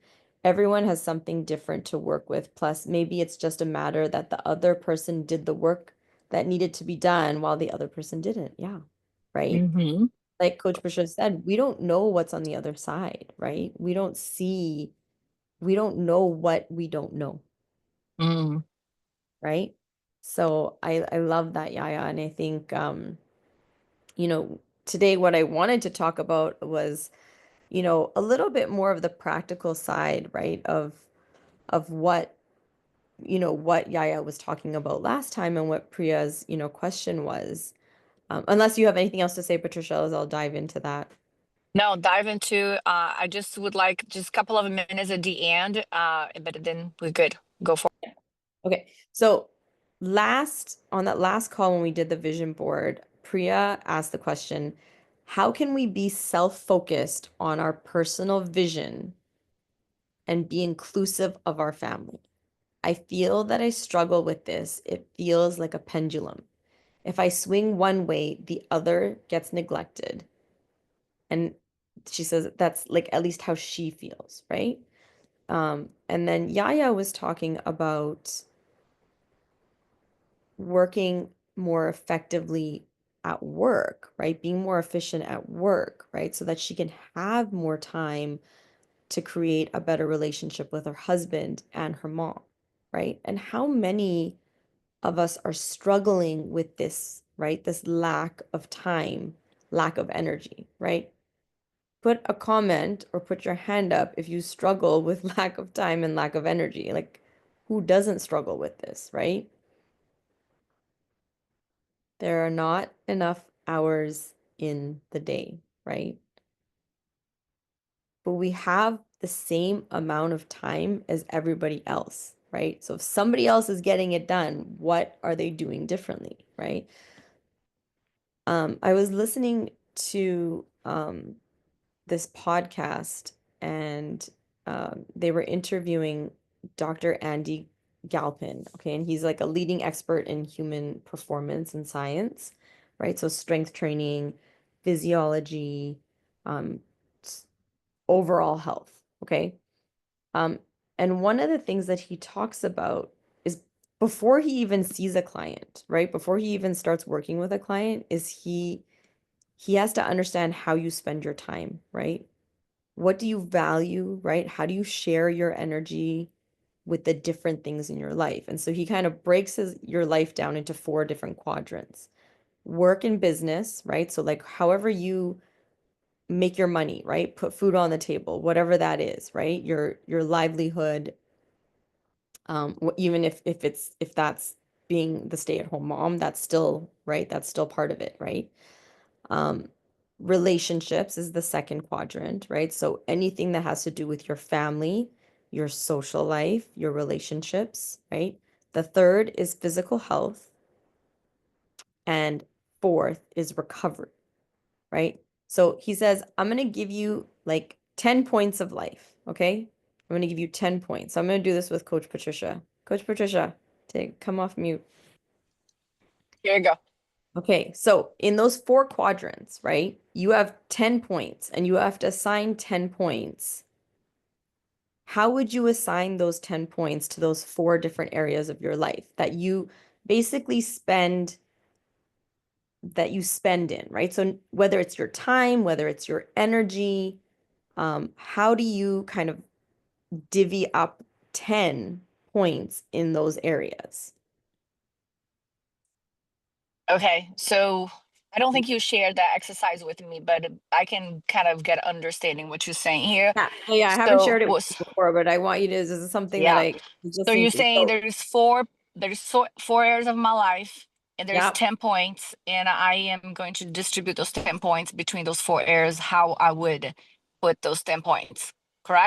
Everyone has something different to work with. Plus, maybe it's just a matter that the other person did the work that needed to be done while the other person didn't. Yeah. Right. Mm-hmm. Like Coach Patricia said, we don't know what's on the other side, right? We don't know what we don't know. Mm. Right? So I love that, Yaya, and I think today what I wanted to talk about was, a little bit more of the practical side, right, of what Yaya was talking about last time and what Priya's, question was. Unless you have anything else to say, Patricia, as I'll dive into that. No, dive into, I just would like just a couple of minutes at the end, but then we're good. Go for Okay. So on that last call when we did the vision board, Priya asked the question, how can we be self-focused on our personal vision and be inclusive of our family? I feel that I struggle with this. It feels like a pendulum. If I swing one way, the other gets neglected. And she says that's like at least how she feels, right? And then Yaya was talking about working more effectively at work, right? Being more efficient at work, right? So that she can have more time to create a better relationship with her husband and her mom, right? And how many of us are struggling with this, right? This lack of time, lack of energy, right? Put a comment or put your hand up if you struggle with lack of time and lack of energy. Like, who doesn't struggle with this, right? There are not enough hours in the day, right? But we have the same amount of time as everybody else, right? So if somebody else is getting it done, what are they doing differently, right? I was listening to this podcast and they were interviewing Dr. Andy Galpin, okay, and he's like a leading expert in human performance and science, right? So strength training, physiology, um, overall health, okay? Um, and one of the things that he talks about is before he even sees a client, right? Before he even starts working with a client, is he has to understand how you spend your time, right? What do you value, right? How do you share your energy with the different things in your life? And so he kind of breaks your life down into four different quadrants. work in business, right? So like however you make your money, right? Put food on the table, whatever that is, right? Your livelihood, even if that's being the stay-at-home mom, that's still, right? That's still part of it, right? Um, Relationships is the second quadrant, right? So anything that has to do with your family, your social life, your relationships, right? The third is physical health, and fourth is recovery, right? So he says, I'm going to give you like 10 points of life, okay? I'm going to give you 10 points. So I'm going to do this with Coach Patricia. Coach Patricia, come off mute. Here you go. Okay, so in those four quadrants, right, you have 10 points and you have to assign 10 points. How would you assign those 10 points to those four different areas of your life that you basically spend in, right? So whether it's your time, whether it's your energy, how do you kind of divvy up 10 points in those areas? Okay, so I don't think you shared that exercise with me, but I can kind of get understanding what you're saying here. Yeah, yeah, I haven't So shared it with was you before, but I want you to, this is something that yeah. I was just So you're thinking. saying So, there's four areas of my life, and there's yeah, 10 points, and I am going to distribute those 10 points between those four areas, how I would put those 10 points,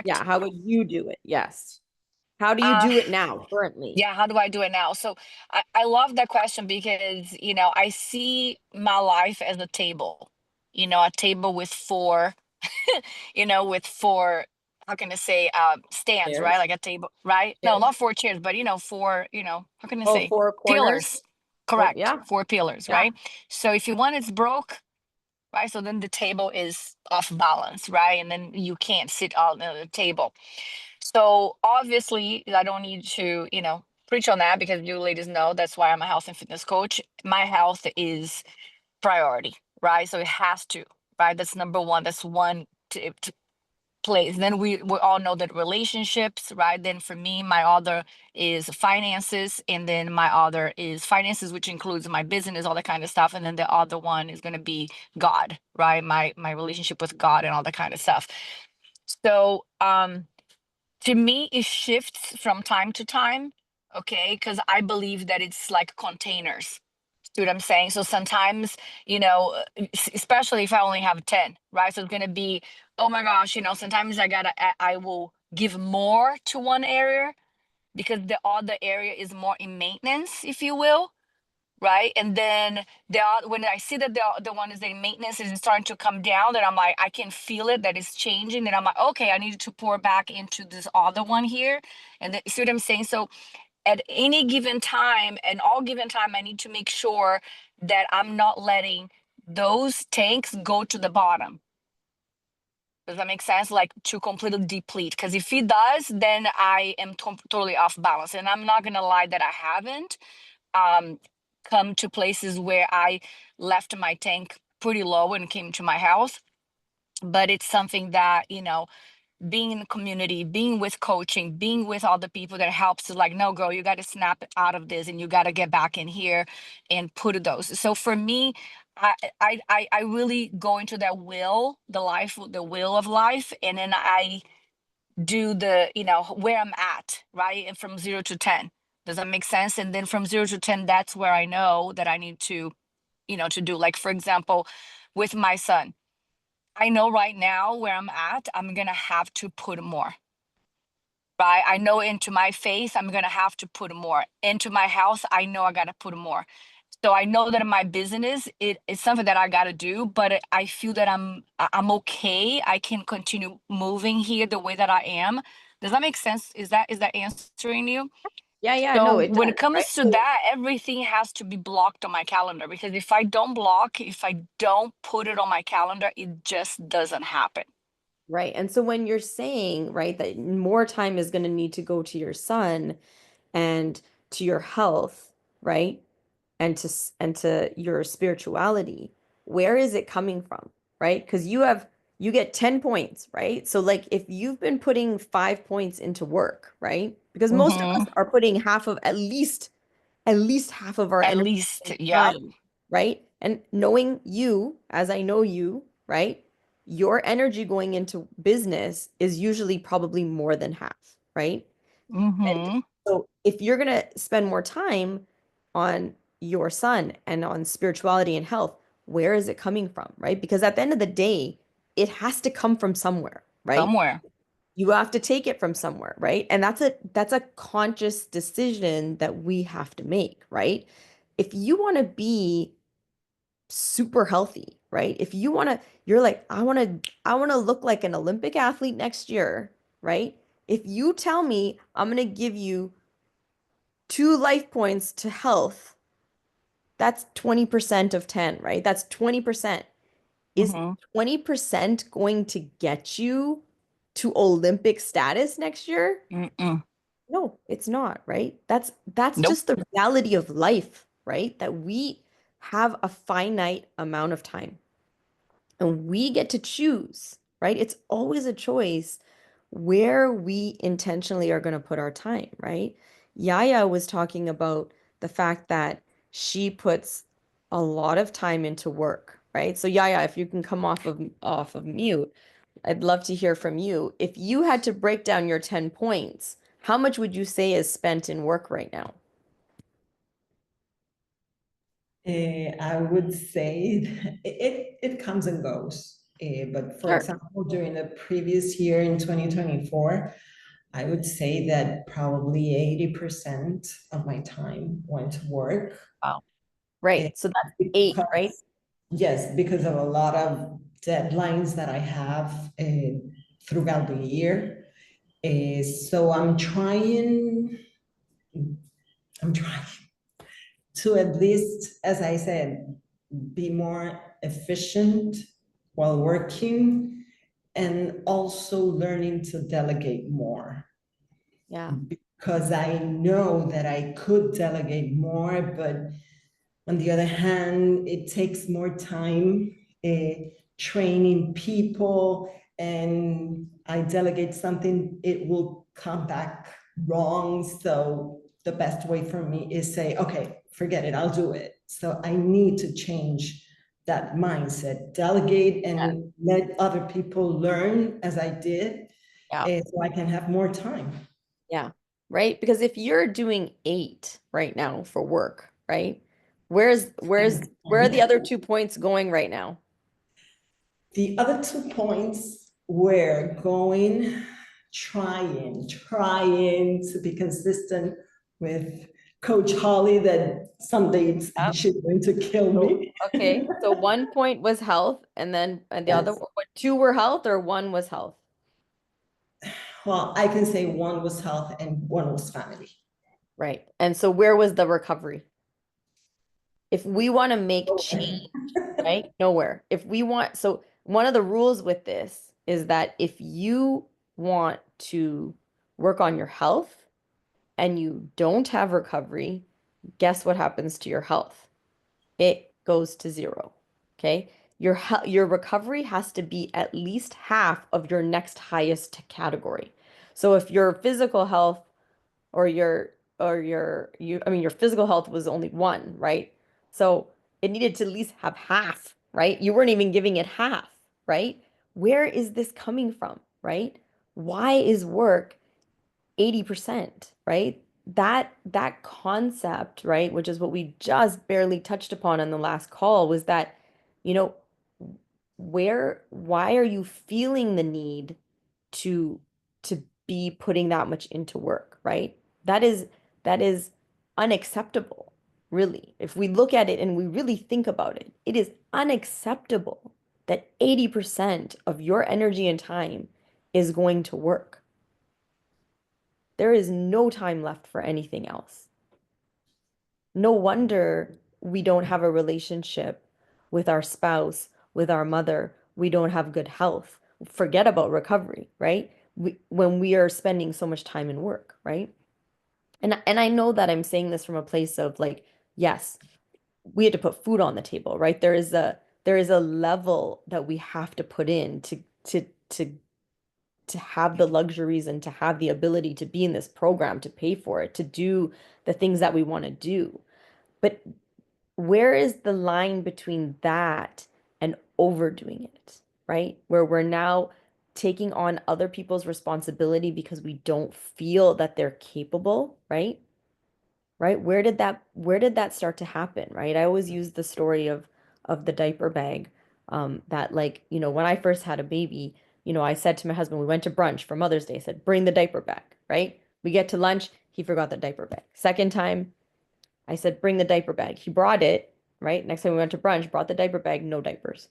yeah, correct? how would you do it? Yes. How do you Uh, do it now, currently? yeah, how do I do it now? So I love that question because, I see my life as a table, a table with four, with four, how can I say, stands, right? Chairs? Like a table, right? No, Chairs? not four chairs, but, four, how can I Oh, say, four corners? pillars. Oh, Correct. yeah, Four pillars, yeah, right? So if one is broke, right? So then the table is off balance, right? And then you can't sit on the table. So obviously, I don't need to, preach on that because you ladies know that's why I'm a health and fitness coach. My health is priority, right? So it has to, right? That's number one. That's one to place. Then we all know that relationships, right? Then for me, my other is finances, and then my other is finances, which includes my business, all that kind of stuff. And then the other one is going to be God, right? My relationship with God and all that kind of stuff. So to me it shifts from time to time, okay, because I believe that it's like containers. See what I'm saying? So sometimes, especially if I only have 10, right? So it's gonna be, oh my gosh, sometimes I will give more to one area because the other area is more in maintenance, if you will, right? And then when I see that the one is in maintenance is starting to come down, then I'm like, I can feel it that it's changing. Then I'm like, okay, I need to pour back into this other one here. And then, see what I'm saying? So at any given time and all given time, I need to make sure that I'm not letting those tanks go to the bottom. Does that make sense? Like to completely deplete. Because if it does, then I am totally off balance. And I'm not gonna lie that I haven't um, come to places where I left my tank pretty low when it came to my health. But it's something that, being in the community, being with coaching, being with all the people that helps is like, no, girl, you got to snap out of this and you got to get back in here and put those. So for me, I really go into that the will of life, and then I do the, where I'm at, right? And from 0 to 10. Does that make sense? And then from 0 to 10, that's where I know that I need to, to do. Like, for example, with my son, I know right now where I'm at, I'm going to have to put more, right? I know into my face, I'm going to have to put more. Into my house, I know I got to put more. So I know that in my business, it's something that I got to do, but I feel that I'm okay. I can continue moving here the way that I am. Does that make sense? Is that answering you? yeah, yeah, no, So it when it does, right? comes to So, that, everything has to be blocked on my calendar, because if I don't block, if I don't put it on my calendar, it just doesn't happen. right. And so when you're saying, right, that more time is going to need to go to your son and to your health, right? And to your spirituality, where is it coming from, right? Because you get 10 points, right? So like if you've been putting 5 points into work, right? Because most of us are putting half of at least half of our At energy least, and yeah. time, right? And knowing you, as I know you, right? Your energy going into business is usually probably more than half, right? And Mm-hmm. so if you're going to spend more time on your son and on spirituality and health, where is it coming from, right? Because at the end of the day, it has to come from somewhere, right? Somewhere. You have to take it from somewhere, right? And that's a conscious decision that we have to make, right? If you want to be super healthy, right? If you want to, you're like, I want to look like an Olympic athlete next year, right? If you tell me I'm going to give you 2 life points to health, that's 20% of 10, right? That's 20%. Is Mm-hmm. 20% going to get you to Olympic status next year? Mm-mm. No, it's not, right? That's Nope. just the reality of life, right? That we have a finite amount of time and we get to choose, right? It's always a choice where we intentionally are going to put our time, right? Yaya was talking about the fact that she puts a lot of time into work, right? So Yaya, if you can come off of mute, I'd love to hear from you. If you had to break down your 10 points, how much would you say is spent in work right now? I would say it comes and goes. But for Sure. example, during the previous year in 2024, I would say that probably 80% of my time went to work. Wow. eh, Right. So that's eight, right? Because, yes, because of a lot of deadlines that I have throughout the year. So I'm trying to at least, as I said, be more efficient while working and also learning to delegate more Yeah. because I know that I could delegate more, but on the other hand, it takes more time training people, and I delegate something, it will come back wrong. So the best way for me is say, okay, forget it, I'll do it. So I need to change that mindset, delegate Yeah. and let other people learn as I did, Yeah. so I can have more time. Yeah. Right? Because if you're doing 8 right now for work, right? Where are the other 2 points going right now? The other 2 points were trying to be consistent with Coach Holly that some days Yep. she's going to kill So, me. okay. So 1 point was health, and the other Yes. what, two were health or one was health? Well, I can say one was health and one was family. Right. And so where was the recovery? If we want to make change, right? Nowhere. If we want, so one of the rules with this is that if you want to work on your health and you don't have recovery, guess what happens to your health? It goes to zero. Okay? Your recovery has to be at least half of your next highest category. So if your physical health or your physical health was only one, right? So it needed to at least have half, right? You weren't even giving it half, right? Where is this coming from, right? Why is work 80%, right? That concept, right, which is what we just barely touched upon in the last call, was that, you know, why are you feeling the need to to be putting that much into work, right? That is unacceptable, really. If we look at it and we really think about it, it is unacceptable that 80% of your energy and time is going to work. There is no time left for anything else. No wonder we don't have a relationship with our spouse, with our mother. We don't have good health. Forget about recovery, right? When we are spending so much time in work, right? And I know that I'm saying this from a place of like, yes, we had to put food on the table, right? There is a level that we have to put in to have the luxuries and to have the ability to be in this program, to pay for it, to do the things that we want to do. But where is the line between that and overdoing it, right? Where we're now taking on other people's responsibility because we don't feel that they're capable, right? Right? Where did that start to happen, right? I always use the story of the diaper bag. That like, when I first had a baby, I said to my husband, we went to brunch for Mother's Day, I said, bring the diaper bag, right? We get to lunch, he forgot the diaper bag. Second time, I said, bring the diaper bag. He brought it, right? Next time we went to brunch, brought the diaper bag, no diapers.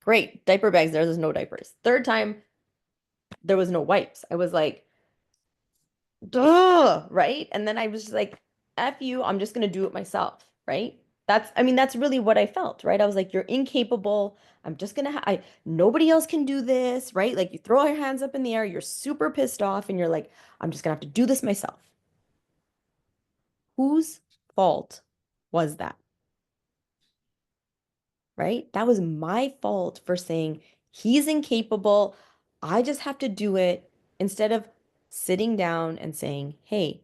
Great, diaper bags there's no diapers. Third time, there was no wipes. I was like, duh, right? And then I was just like, F you, I'm just gonna do it myself, right? I mean, that's really what I felt, right? I was like, you're incapable. I'm just gonna, nobody else can do this, right? Like you throw your hands up in the air, you're super pissed off, and you're like, I'm just gonna have to do this myself. Whose fault was that? Right? That was my fault for saying he's incapable. I just have to do it instead of sitting down and saying, hey,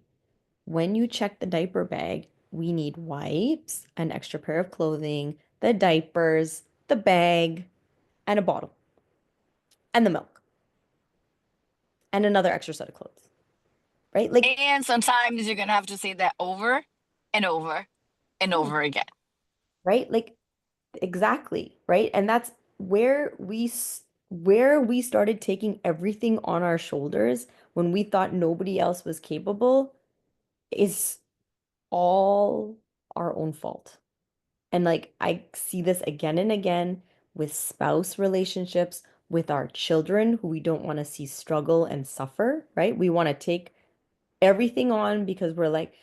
when you check the diaper bag, we need wipes, an extra pair of clothing, the diapers, the bag, and a bottle, and the milk, and another extra set of clothes, right? Like, And sometimes you're gonna have to say that over and over and yeah, over again. right? Like, exactly, right? And that's where we started taking everything on our shoulders when we thought nobody else was capable is all our own fault. And like I see this again and again with spouse relationships, with our children who we don't want to see struggle and suffer, right? We want to take everything on because we're like,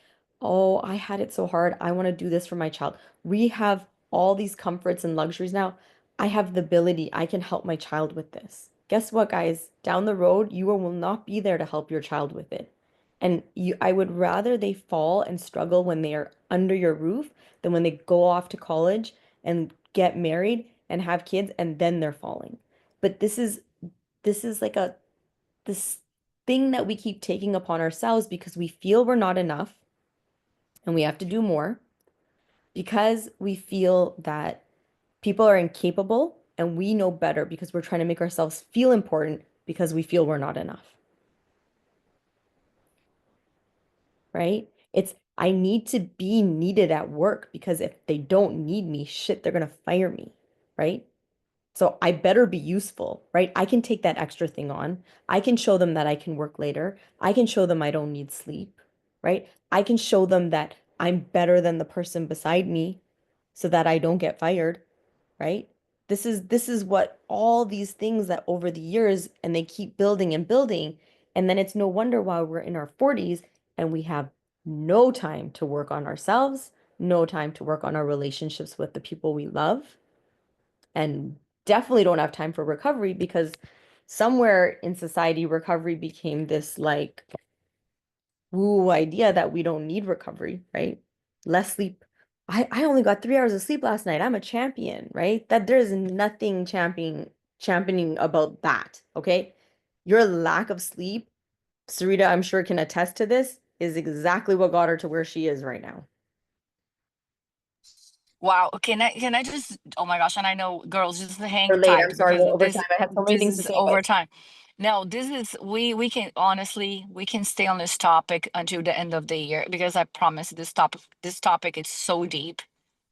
oh, I had it so hard. I want to do this for my child. We have all these comforts and luxuries now. I have the ability, I can help my child with this. Guess what, guys? Down the road, you will not be there to help your child with it. And I would rather they fall and struggle when they are under your roof than when they go off to college and get married and have kids and then they're falling. But this is like this thing that we keep taking upon ourselves because we feel we're not enough and we have to do more because we feel that people are incapable and we know better because we're trying to make ourselves feel important because we feel we're not enough, right? It's I need to be needed at work because if they don't need me, shit, they're gonna fire me, right? So I better be useful, right? I can take that extra thing on. I can show them that I can work later. I can show them I don't need sleep, right? I can show them that I'm better than the person beside me so that I don't get fired, right? This is what all these things that over the years and they keep building and building. And then it's no wonder why we're in our 40s and we have no time to work on ourselves, no time to work on our relationships with the people we love and definitely don't have time for recovery because somewhere in society, recovery became this like woo idea that we don't need recovery, right? Less sleep. I only got 3 hours of sleep last night. I'm a champion, right? That there's nothing championing about that, okay? Your lack of sleep, Sarita, I'm sure can attest to this, is exactly what got her to where she is right now. Wow. Can I just, oh my gosh, and I know girls, just hang Or late, I'm tight sorry, because we're over time. I have so many this things to is say, but overtime. No, this is we can honestly we can stay on this topic until the end of the year because I promise this topic is so deep.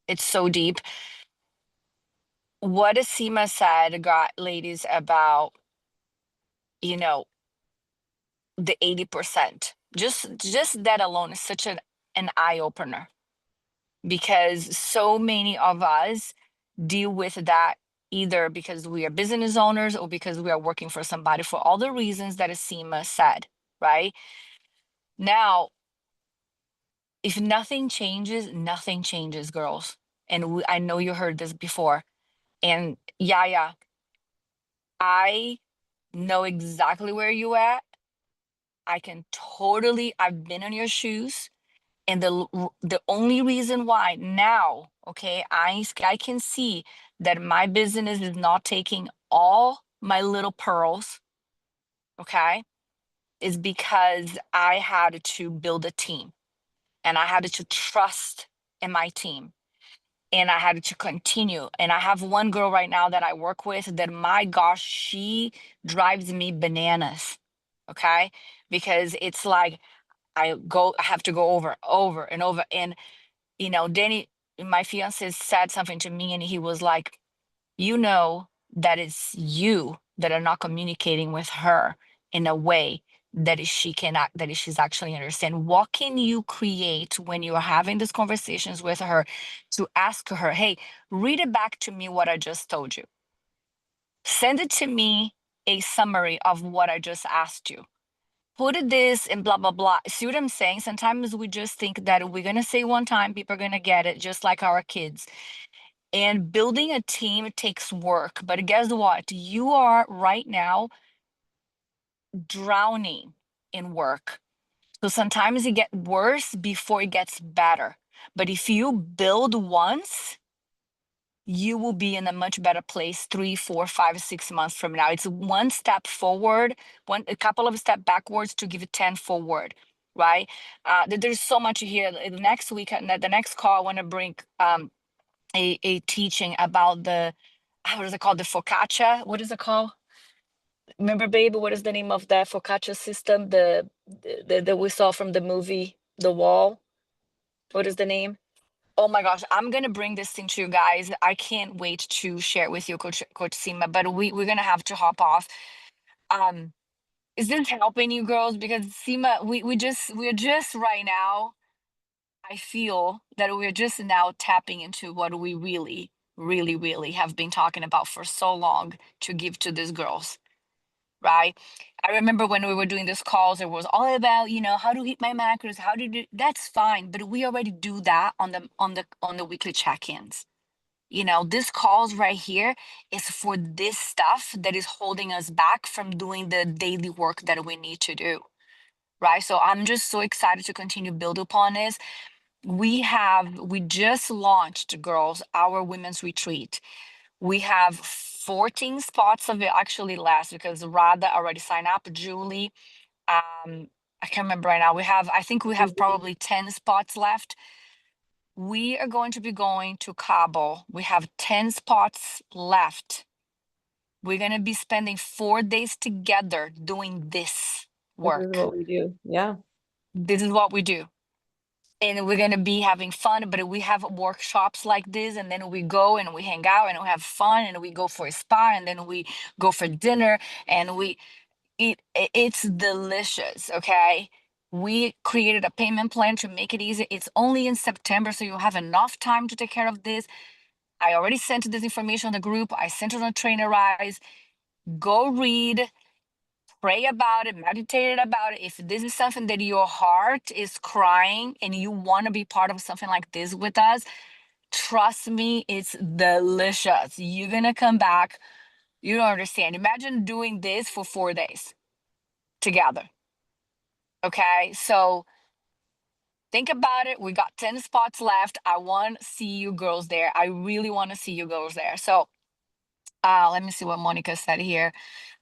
It's so deep. What Asima said got ladies about, you know, the 80%. Just that alone is such an eye opener because so many of us deal with that either because we are business owners or because we are working for somebody for all the reasons that Asima said, right? Now, if nothing changes, girls. And I know you heard this before. And yeah, I know exactly where you at. I've been in your shoes. And the only reason why now, okay, I can see that my business is not taking all my little pearls, okay, is because I had to build a team and I had to trust in my team. And I had to continue. And I have one girl right now that I work with that, my gosh, she drives me bananas. Okay. Because it's like I have to go over and over. And, Danny, my fiance said something to me and he was like, that it's you that are not communicating with her in a way that she's actually understand. What can you create when you are having these conversations with her to ask her, hey, read it back to me what I just told you. Send it to me a summary of what I just asked you. Put it this and blah blah blah. See what I'm saying? Sometimes we just think that we're gonna say one time, people are gonna get it, just like our kids. And building a team takes work. But guess what? You are right now drowning in work. So sometimes it gets worse before it gets better. But if you build once, you will be in a much better place 3, 4, 5, 6 months from now. It's one step forward, a couple of steps backwards to give it 10 forward, right? There's so much here. The next week, the next call, I want to bring a teaching about what is it called? The focaccia. What is it called? Remember, baby, what is the name of that focaccia system? The we saw from the movie The Wall. What is the name? Oh my gosh, I'm gonna bring this thing to you guys. I can't wait to share it with you, Coach Sima. But we're gonna have to hop off. Um, is this helping you girls? Because Sima, we're just right now. I feel that we're just now tapping into what we really, really, really have been talking about for so long to give to these girls, right? I remember when we were doing these calls, it was all about, how to hit my macros, how to do that's fine, but we already do that on the weekly check-ins. This calls right here is for this stuff that is holding us back from doing the daily work that we need to do. Right. So I'm just so excited to continue build upon this. We just launched, girls, our women's retreat. We have 14 spots of it, actually less because Radha already signed up, Julie. I can't remember right now. I think we have probably 10 spots left. We are going to be going to Cabo. We have 10 spots left. We're going to be spending 4 days together doing this This is work. what we do. Yeah. This is what we do. And we're going to be having fun, but we have workshops like this, and then we go and we hang out and we have fun, and we go for a spa, and then we go for dinner, and it's delicious. Okay, we created a payment plan to make it easy. It's only in September, so you have enough time to take care of this. I already sent this information on the group. I sent it on Trainer Rise. Go read, pray about it, meditate about it. If this is something that your heart is crying and you want to be part of something like this with us, trust me, it's delicious. You're going to come back. You don't understand. Imagine doing this for 4 days together. Okay. So think about it. We got 10 spots left. I want to see you girls there. I really want to see you girls there. So let me see what Monica said here.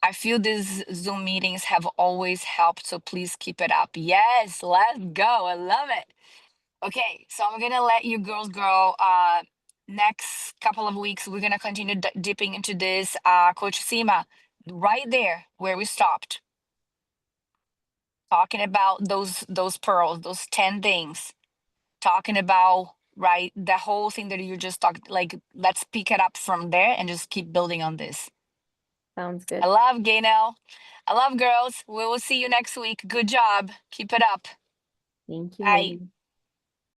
I feel these Zoom meetings have always helped, so please keep it up. Yes, let's go. I love it. Okay, so I'm gonna let you girls go. Next couple of weeks, we're gonna continue dipping into this. Coach Sima, right there where we stopped, talking about those pearls, those 10 things, talking about right the whole thing that you just talked. Like, let's pick it up from there and just keep building on this. Sounds I good. love Gaynell. I love girls. We will see you next week. Good job. Keep it up. Thank you, Bye. lady.